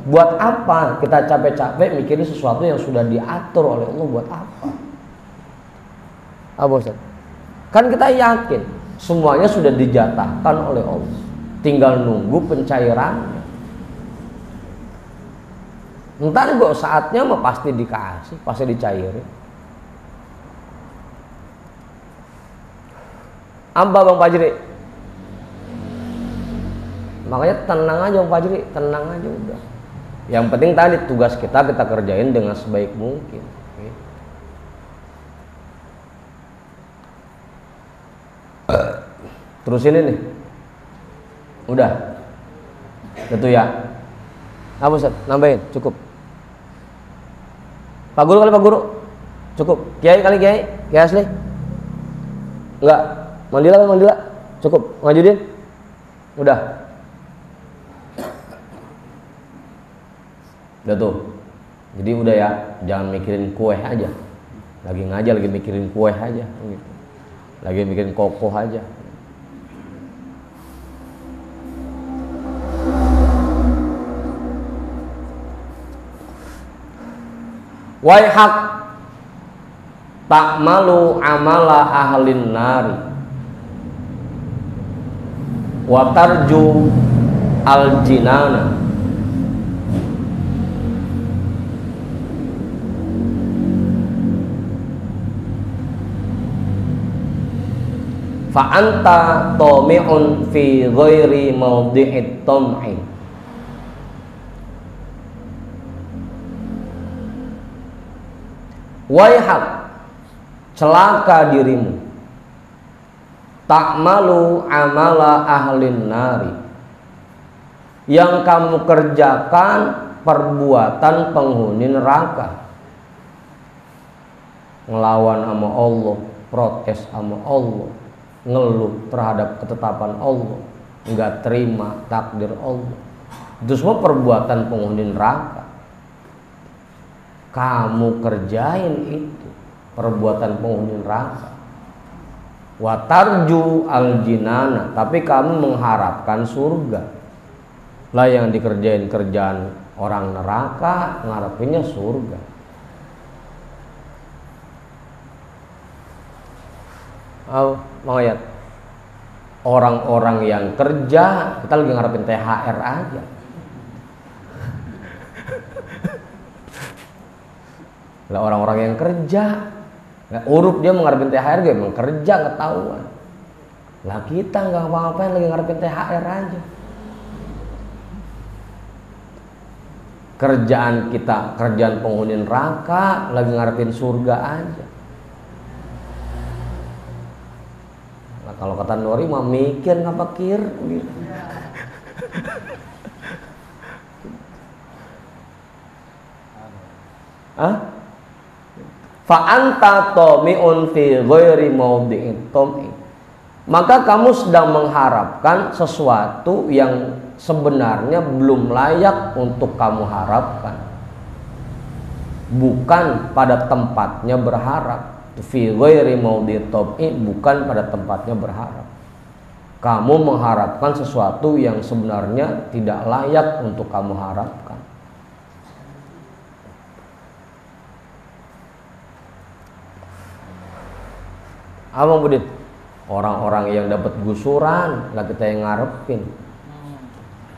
Buat apa kita capek-capek mikirin sesuatu yang sudah diatur oleh Allah? Buat apa? Apa Ustaz? Kan kita yakin semuanya sudah dijatahkan oleh Allah, tinggal nunggu pencairannya. Ntar kok saatnya mah pasti dikasih, pasti dicairin. Apa Bang Fajri? Makanya tenang aja Bang Fajri, tenang aja udah. Yang penting tadi tugas kita kerjain dengan sebaik mungkin. Terus ini nih, udah, gitu ya. Apa Ustaz? Nambahin, cukup. Pak Guru kali Pak Guru, cukup. Kiai kali Kiai, Kiai asli. Enggak, Mandila kali Mandila, cukup. Ngajudin, udah. Udah tuh. Jadi udah ya, jangan mikirin kue aja. Lagi ngajar lagi mikirin kue aja, gitu. Lagi mikirin kokoh aja. Waihak ta'malu amala ahlin nari wa tarju al jinana fa anta tami'un fi ghairi mawdi'it tam'i. Waihak, celaka dirimu, ta'malu amala ahlin nari, yang kamu kerjakan perbuatan penghuni neraka, ngelawan sama Allah, protes sama Allah, ngeluh terhadap ketetapan Allah, nggak terima takdir Allah. Itu semua perbuatan penghuni neraka. Kamu kerjain itu perbuatan penghuni neraka. Watarju al jinana, tapi kamu mengharapkan surga. Lah yang dikerjain kerjaan orang neraka, ngarepinnya surga. Oh, mau lihat orang-orang yang kerja, kita lagi ngarepin THR aja. Lah orang-orang yang kerja, nggak urut dia mengharapin THR, dia emang kerja ketahuan. Lah kita nggak apa-apain lagi ngarepin THR aja. Kerjaan kita, kerjaan penghuni neraka, lagi ngarepin surga aja. Nah kalau kata Nori mah mikir nggak pikir gitu. Hah? Fa anta tami'un fi ghairi mawdi'it tam'i, maka kamu sedang mengharapkan sesuatu yang sebenarnya belum layak untuk kamu harapkan, bukan pada tempatnya berharap. Fi ghairi mawdi'it tam'i, bukan pada tempatnya berharap. Kamu mengharapkan sesuatu yang sebenarnya tidak layak untuk kamu harapkan. Abang Budit, orang-orang yang dapat gusuran lah kita yang ngarepin.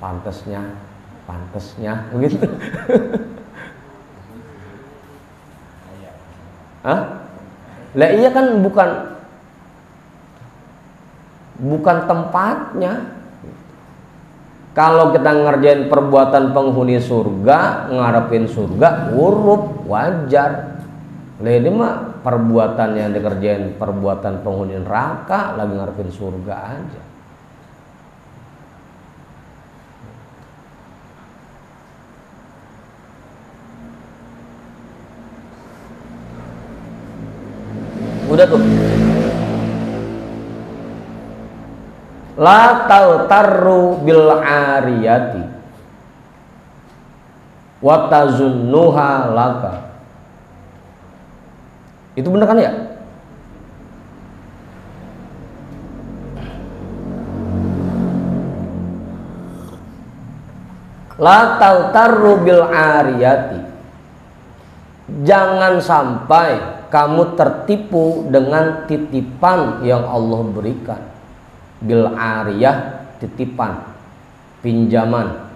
Pantesnya begitu. Hah? Lah iya kan bukan tempatnya. Kalau kita ngerjain perbuatan penghuni surga, ngarepin surga, urut wajar. Lah ini mah perbuatan yang dikerjain perbuatan penghuni neraka, lagi ngarepin surga aja. Udah tuh. La tautarru bil ariyati wa tazunnuha laka. Itu benar kan ya? La tautarru bil ariyati. Jangan sampai kamu tertipu dengan titipan yang Allah berikan. Bil ariyah, titipan, pinjaman.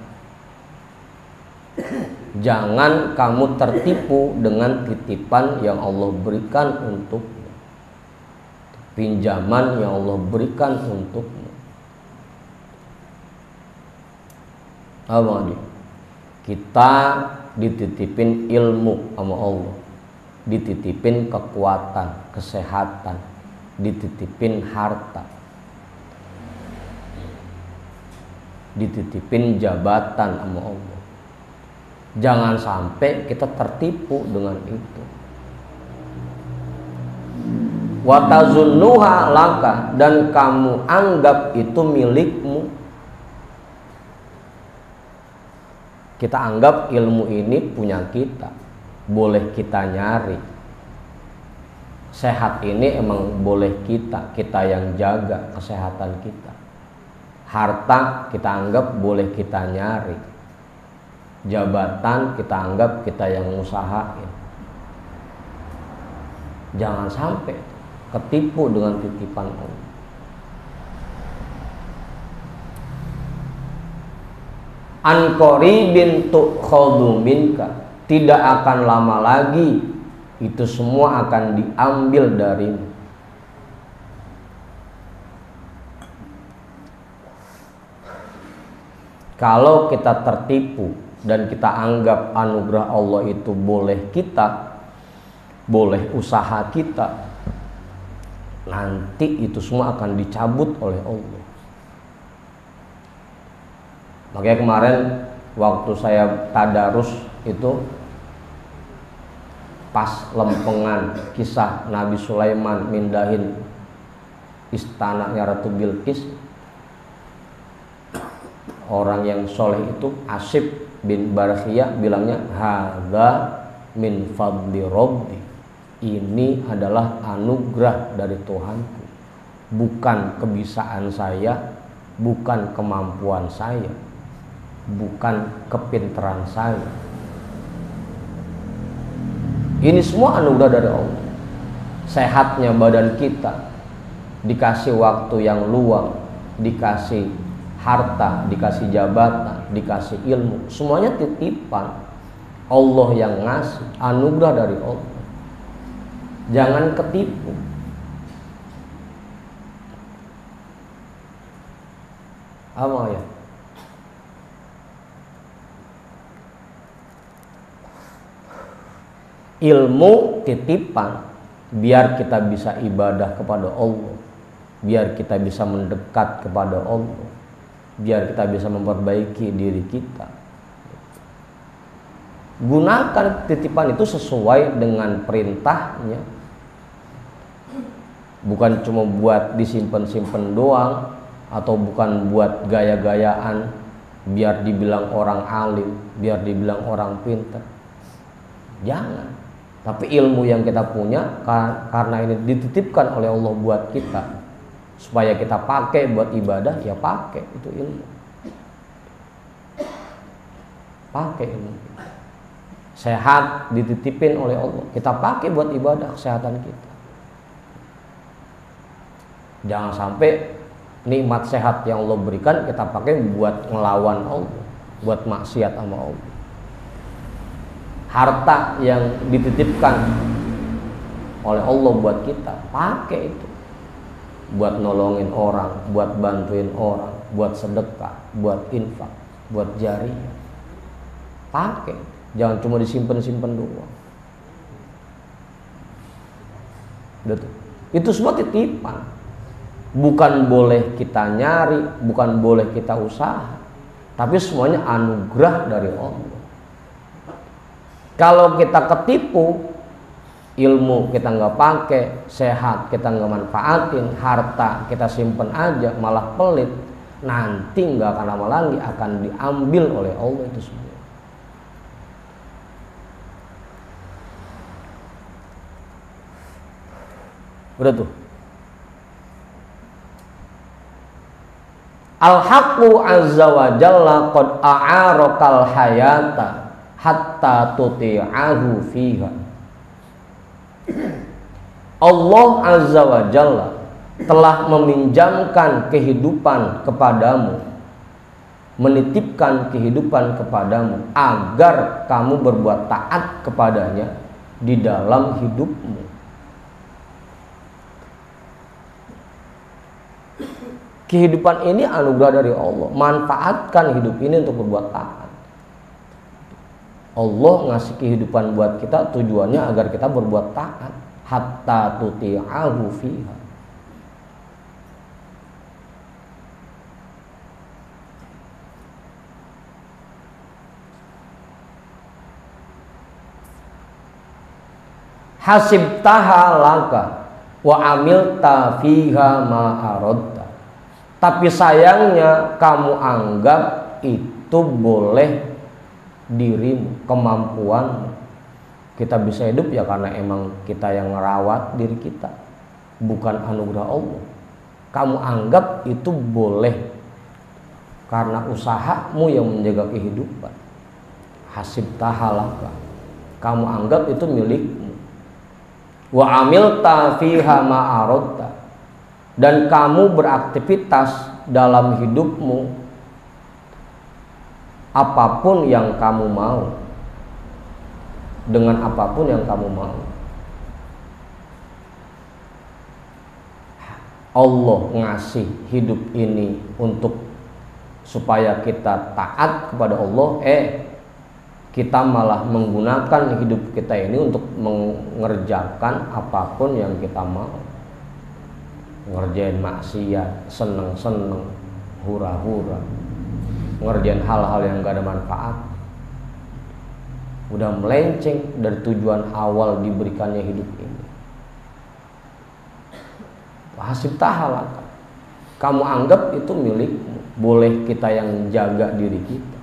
Jangan kamu tertipu dengan titipan yang Allah berikan untukmu, pinjaman yang Allah berikan untukmu. Apa nih? Kita dititipin ilmu sama Allah, dititipin kekuatan, kesehatan, dititipin harta, dititipin jabatan sama Allah. Jangan sampai kita tertipu dengan itu. Wa tazunnuha laka, dan kamu anggap itu milikmu. Kita anggap ilmu ini punya kita, boleh kita nyari. Sehat ini emang boleh kita yang jaga kesehatan kita. Harta kita anggap boleh kita nyari. Jabatan kita anggap kita yang usahain. Jangan sampai ketipu dengan titipan Allah. An qaribin tu'khadhu minka, tidak akan lama lagi itu semua akan diambil darimu. Kalau kita tertipu dan kita anggap anugerah Allah itu boleh kita, boleh usaha kita, nanti itu semua akan dicabut oleh Allah. Makanya kemarin waktu saya tadarus itu pas lempengan kisah Nabi Sulaiman mindahin istananya Ratu Bilqis, orang yang soleh itu Asib bin Barkhiyah bilangnya hadza min fadli rabbi, ini adalah anugerah dari Tuhanku, bukan kebisaan saya, bukan kemampuan saya, bukan kepintaran saya. Ini semua anugerah dari Allah. Sehatnya badan kita, dikasih waktu yang luang, dikasih harta, dikasih jabatan, dikasih ilmu, semuanya titipan Allah yang ngasih, anugerah dari Allah. Jangan ketipu. Apa ya? Ilmu titipan biar kita bisa ibadah kepada Allah, biar kita bisa mendekat kepada Allah, biar kita bisa memperbaiki diri kita. Gunakan titipan itu sesuai dengan perintahnya, bukan cuma buat disimpan-simpan doang, atau bukan buat gaya-gayaan biar dibilang orang alim, biar dibilang orang pintar. Jangan. Tapi ilmu yang kita punya karena ini dititipkan oleh Allah buat kita, supaya kita pakai buat ibadah, ya pakai itu ilmu. Pakai ilmu. Sehat dititipin oleh Allah, kita pakai buat ibadah kesehatan kita. Jangan sampai nikmat sehat yang Allah berikan kita pakai buat ngelawan Allah, buat maksiat sama Allah. Harta yang dititipkan oleh Allah buat kita, pakai itu buat nolongin orang, buat bantuin orang, buat sedekah, buat infak, buat jariyah. Pakai, jangan cuma disimpan-simpan doang. Udah tuh. Itu semua titipan. Bukan boleh kita nyari, bukan boleh kita usaha, tapi semuanya anugerah dari Allah. Kalau kita ketipu, ilmu kita nggak pakai, sehat kita nggak manfaatin, harta kita simpen aja malah pelit, nanti nggak akan lama lagi akan diambil oleh Allah itu semua. Udah tuh. Al-haqqu azza wa jalla qad a'arakal hayata hatta tuti'ahu fiha. Allah azza wa jalla telah meminjamkan kehidupan kepadamu, menitipkan kehidupan kepadamu agar kamu berbuat taat kepadanya di dalam hidupmu. Kehidupan ini anugerah dari Allah. Manfaatkan hidup ini untuk berbuat taat. Allah ngasih kehidupan buat kita tujuannya agar kita berbuat taat. Hatta tuti'ahu fiha. Hasibtaha laka wa amilta fiha ma aradta. Tapi sayangnya kamu anggap itu boleh dirimu, kemampuanmu. Kita bisa hidup ya karena emang kita yang ngerawat diri kita, bukan anugerah Allah. Kamu anggap itu boleh karena usahamu yang menjaga kehidupan. Hasibtaha laka. Kamu anggap itu milikmu. Wa amilta fiha ma aradta. Dan kamu beraktivitas dalam hidupmu apapun yang kamu mau, dengan apapun yang kamu mau. Allah ngasih hidup ini untuk supaya kita taat kepada Allah, kita malah menggunakan hidup kita ini untuk mengerjakan apapun yang kita mau. Ngerjain maksiat, seneng-seneng, hura-hura, ngerjain hal-hal yang gak ada manfaat. Udah melenceng dari tujuan awal diberikannya hidup ini. Hasibtaha laka. Kamu anggap itu milikmu, boleh kita yang jaga diri kita.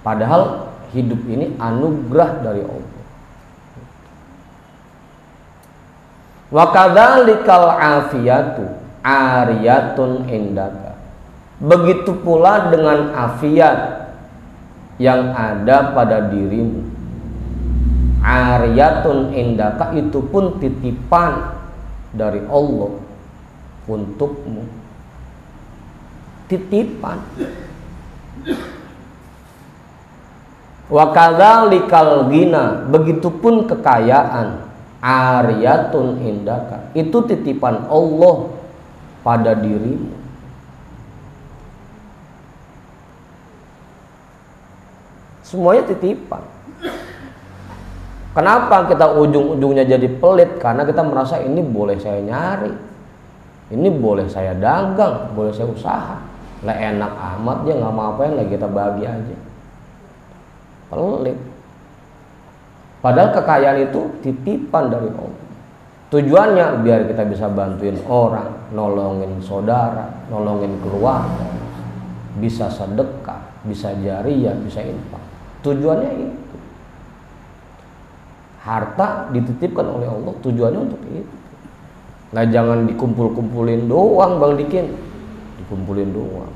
Padahal hidup ini anugerah dari Allah. Wa kadzalikal afiyatu ariyatun indaka. Begitu pula dengan afiat yang ada pada dirimu. Ariyatun indaka itu pun titipan dari Allah untukmu. Titipan. Wa kadzalikal ghina, begitupun kekayaan. Ariyatun indaka, itu titipan Allah pada dirimu. Semuanya titipan. Kenapa kita ujung-ujungnya jadi pelit? Karena kita merasa ini boleh saya nyari, ini boleh saya dagang, boleh saya usaha. Lah enak amat dia nggak mau apain lagi kita bagi aja. Pelit. Padahal kekayaan itu titipan dari Allah. Tujuannya biar kita bisa bantuin orang, nolongin saudara, nolongin keluarga, bisa sedekah, bisa jariyah, bisa infak. Tujuannya itu. Harta dititipkan oleh Allah, tujuannya untuk itu. Nah jangan dikumpul-kumpulin doang Bang Dikin, dikumpulin doang.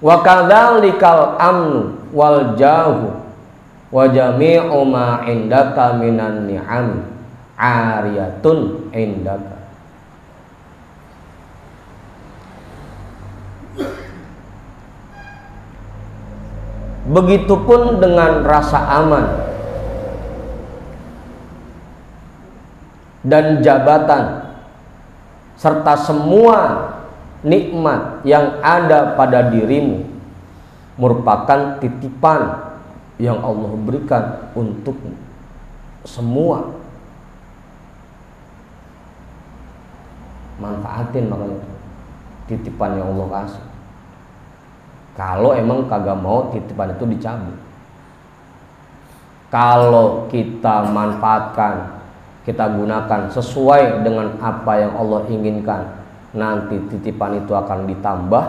Wa kadzalikal amnu wal jahu wa jami'u ma indaka minan ni'am ariyatun indaka. Begitupun dengan rasa aman dan jabatan serta semua nikmat yang ada pada dirimu merupakan titipan yang Allah berikan untukmu semua. Manfaatin makanya titipan yang Allah kasih. Kalau emang kagak mau titipan itu dicabut. Kalau kita manfaatkan, kita gunakan sesuai dengan apa yang Allah inginkan, nanti titipan itu akan ditambah.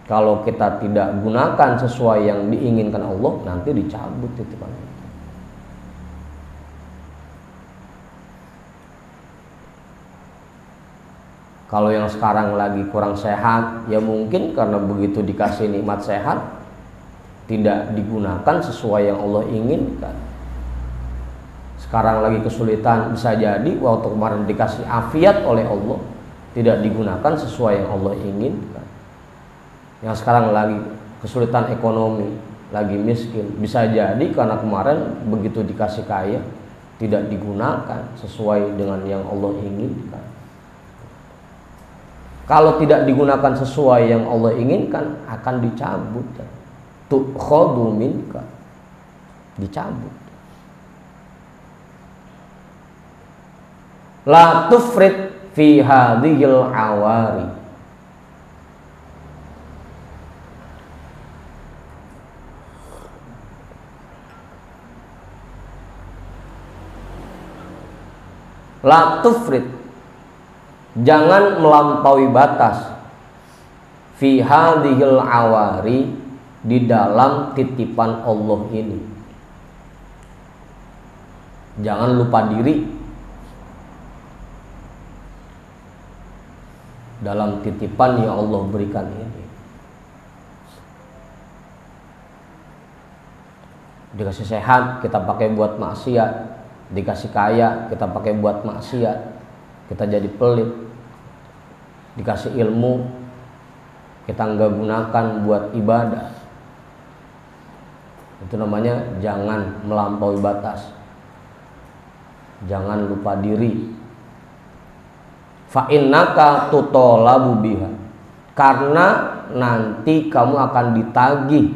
Kalau kita tidak gunakan sesuai yang diinginkan Allah, nanti dicabut titipan itu. Kalau yang sekarang lagi kurang sehat, ya mungkin karena begitu dikasih nikmat sehat, tidak digunakan sesuai yang Allah inginkan. Sekarang lagi kesulitan, bisa jadi waktu kemarin dikasih afiat oleh Allah, tidak digunakan sesuai yang Allah inginkan. Yang sekarang lagi kesulitan ekonomi, lagi miskin, bisa jadi karena kemarin begitu dikasih kaya, tidak digunakan sesuai dengan yang Allah inginkan. Kalau tidak digunakan sesuai yang Allah inginkan, akan dicabut. Tu'khadhu minka, dicabut. La tufrid fi hadhil awari. La tufrid, jangan melampaui batas fi hadhil awari, di dalam titipan Allah ini. Jangan lupa diri dalam titipan yang Allah berikan ini. Dikasih sehat kita pakai buat maksiat, dikasih kaya kita pakai buat maksiat, kita jadi pelit. Dikasih ilmu kita nggak gunakan buat ibadah. Itu namanya jangan melampaui batas, jangan lupa diri. Fa innaka tutolabu biha, karena nanti kamu akan ditagih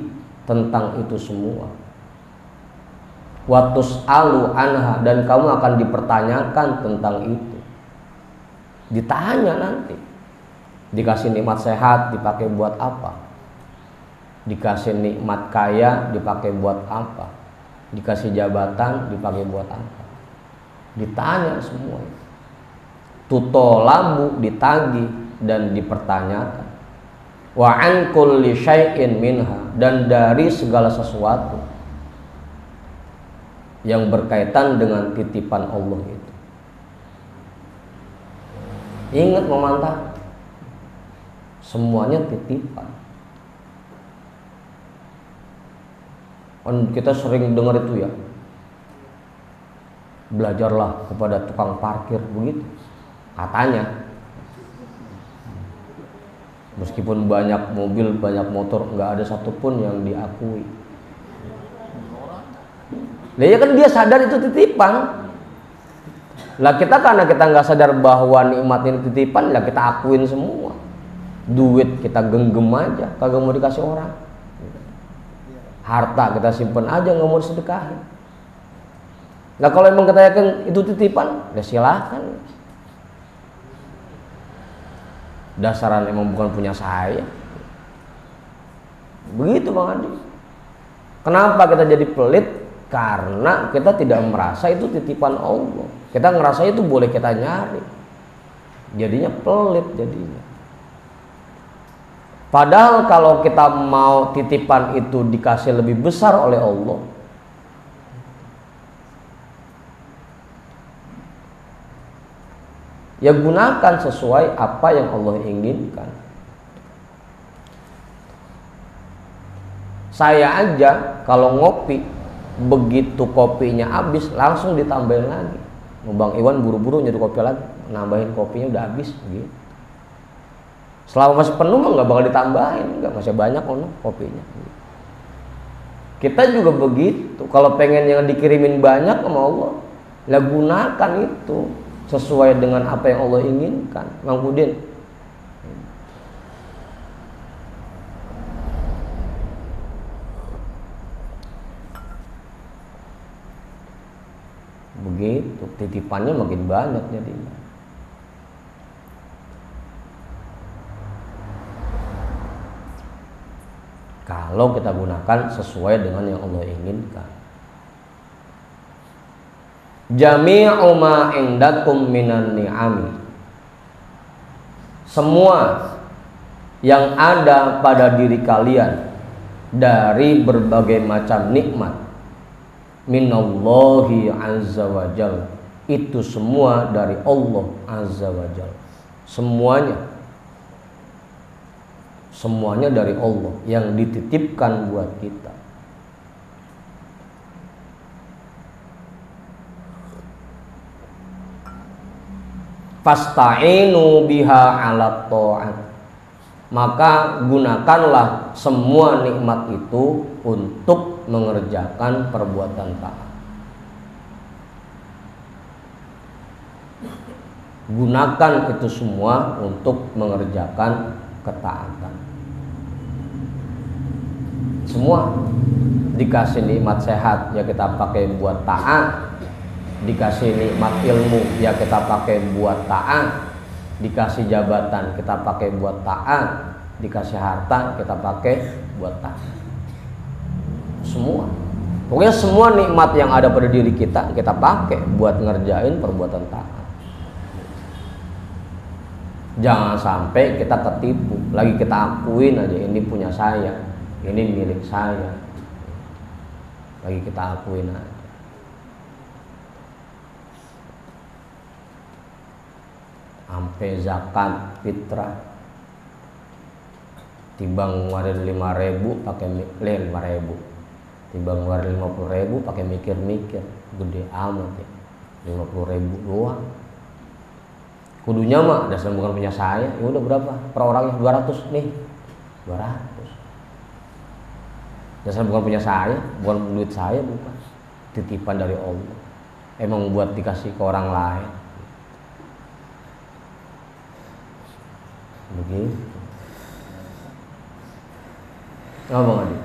tentang itu semua. Wa tus'alu anha, dan kamu akan dipertanyakan tentang itu. Ditanya nanti. Dikasih nikmat sehat dipakai buat apa? Dikasih nikmat kaya dipakai buat apa? Dikasih jabatan dipakai buat apa? Ditanya semua. Tutolabu, ditagih dan dipertanyakan. Wa an kulli syai'in minha, dan dari segala sesuatu yang berkaitan dengan titipan Allah itu. Ingat memantah, semuanya titipan. Kita sering dengar itu ya, belajarlah kepada tukang parkir, begitu katanya. Meskipun banyak mobil, banyak motor, nggak ada satupun yang diakui. Nah ya kan dia sadar itu titipan. Lah kita karena kita nggak sadar bahwa nikmat ini titipan, lah kita akuin semua. Duit kita genggam aja, kagak mau dikasih orang. Harta kita simpen aja, nggak mau sedekahin. Nah kalau emang kita yakin itu titipan, ya silahkan. Dasaran emang bukan punya saya. Begitu Bang Adi. Kenapa kita jadi pelit? Karena kita tidak merasa itu titipan Allah. Kita ngerasa itu boleh kita nyari. Jadinya pelit jadinya. Padahal kalau kita mau titipan itu dikasih lebih besar oleh Allah, ya gunakan sesuai apa yang Allah inginkan. Saya aja kalau ngopi, begitu kopinya habis langsung ditambahin lagi. Bang Iwan buru-buru nyari kopi lagi, nambahin kopinya udah habis gitu. Selama masih penuh mah nggak bakal ditambahin, nggak, masih banyak kopinya. Kita juga begitu. Kalau pengen yang dikirimin banyak sama Allah, lah gunakan itu sesuai dengan apa yang Allah inginkan. Mang Budin. Begitu, titipannya makin banyak jadinya. Kalau kita gunakan sesuai dengan yang Allah inginkan. Jami'u ma indakum minan ni'ami, semua yang ada pada diri kalian dari berbagai macam nikmat, minallahi azza wa jalla, itu semua dari Allah azza wa jalla. Semuanya dari Allah yang dititipkan buat kita. Fasta'inu biha 'ala ta'at, maka gunakanlah semua nikmat itu untuk mengerjakan perbuatan taat. Gunakan itu semua untuk mengerjakan ketaatan. Semua dikasih nikmat sehat ya kita pakai buat taat, dikasih nikmat ilmu ya kita pakai buat taat, dikasih jabatan kita pakai buat taat, dikasih harta kita pakai buat taat. Semua, pokoknya semua nikmat yang ada pada diri kita pakai buat ngerjain perbuatan taat. Jangan sampai kita ketipu, lagi kita akuin aja ini punya saya, ini milik saya, lagi kita akuin aja. Sampai zakat fitrah, timbang ngeluarin 5.000 pakai 5.000, timbang ngeluarin 50.000 pakai mikir-mikir, gede amat ya, 50.000 doang. Kudunya mah dasar bukan punya saya, ya udah berapa per orangnya, 200 nih, 200. Dasar bukan punya saya, bukan duit saya, bukan, titipan dari Allah, emang buat dikasih ke orang lain. Begitu. Apa Bang Adi?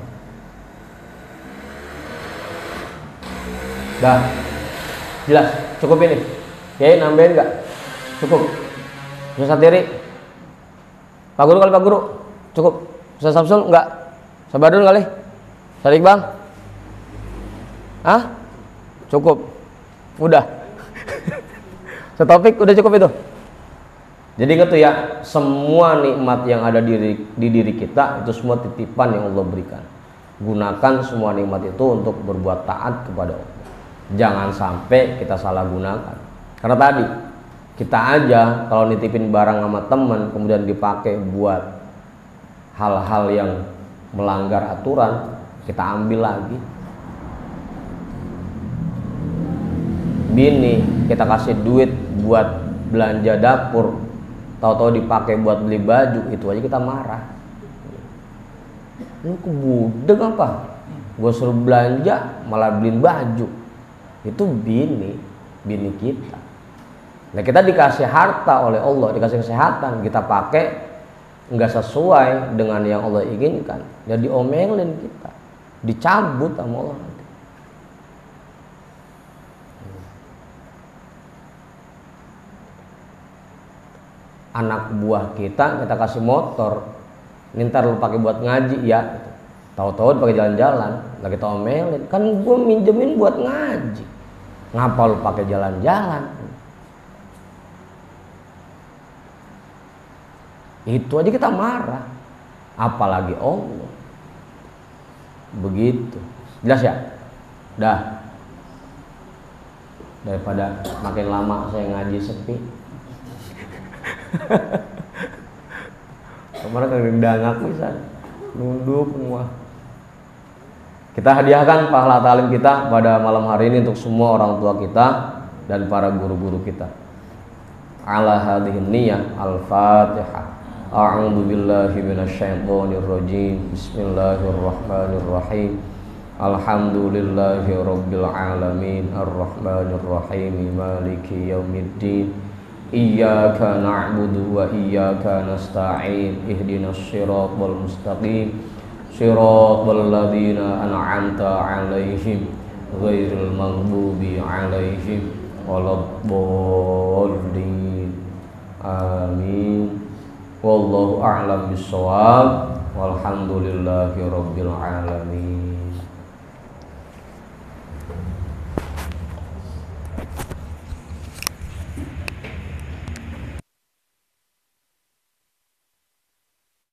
Dah, jelas, cukup ini. Oke, nambahin nggak? Cukup. Ustaz Satiri, Pak Guru kali Pak Guru, cukup. Ustaz Samsul enggak? Sabar dulu kali. Sadik Bang. Hah? Cukup. Udah. Setopik udah cukup itu. Jadi ingat tuh ya, semua nikmat yang ada di diri kita itu semua titipan yang Allah berikan. Gunakan semua nikmat itu untuk berbuat taat kepada Allah. Jangan sampai kita salah gunakan. Karena tadi kita aja kalau nitipin barang sama teman kemudian dipakai buat hal-hal yang melanggar aturan, kita ambil lagi. Bini kita kasih duit buat belanja dapur, tahu-tahu dipakai buat beli baju, itu aja kita marah. Lu kebudeg apa? Gue suruh belanja malah beliin baju. Itu bini kita. Nah kita dikasih harta oleh Allah, dikasih kesehatan, kita pakai nggak sesuai dengan yang Allah inginkan, jadi diomelin kita, dicabut sama Allah. Anak buah kita kasih motor, ini ntar lu pakai buat ngaji ya, tahu-tahu pakai jalan-jalan, lagi kita omelin, kan gue minjemin buat ngaji, ngapa lu pakai jalan-jalan? Itu aja kita marah. apalagi Allah. Begitu. Jelas ya? Dah. Daripada makin lama saya ngaji sepi. Kemarin kan dangak bisa nunduk semua. Kita hadiahkan pahala talim kita pada malam hari ini untuk semua orang tua kita dan para guru-guru kita. Ala hadhihi niyyah al-Fatihah. A'udzu billahi minasyaitonir rajim. Bismillahirrahmanirrahim. Alhamdulillahi rabbil alamin arrahmanir rahim maliki yaumiddin. Iyyaka na'budu wa iyyaka nasta'in ihdinas siratal mustaqim siratal ladzina an'amta 'alaihim ghairil maghdubi 'alaihim waladdallin. Amin. Wallahu a'lam bissawab. Walhamdulillahi rabbil alamin.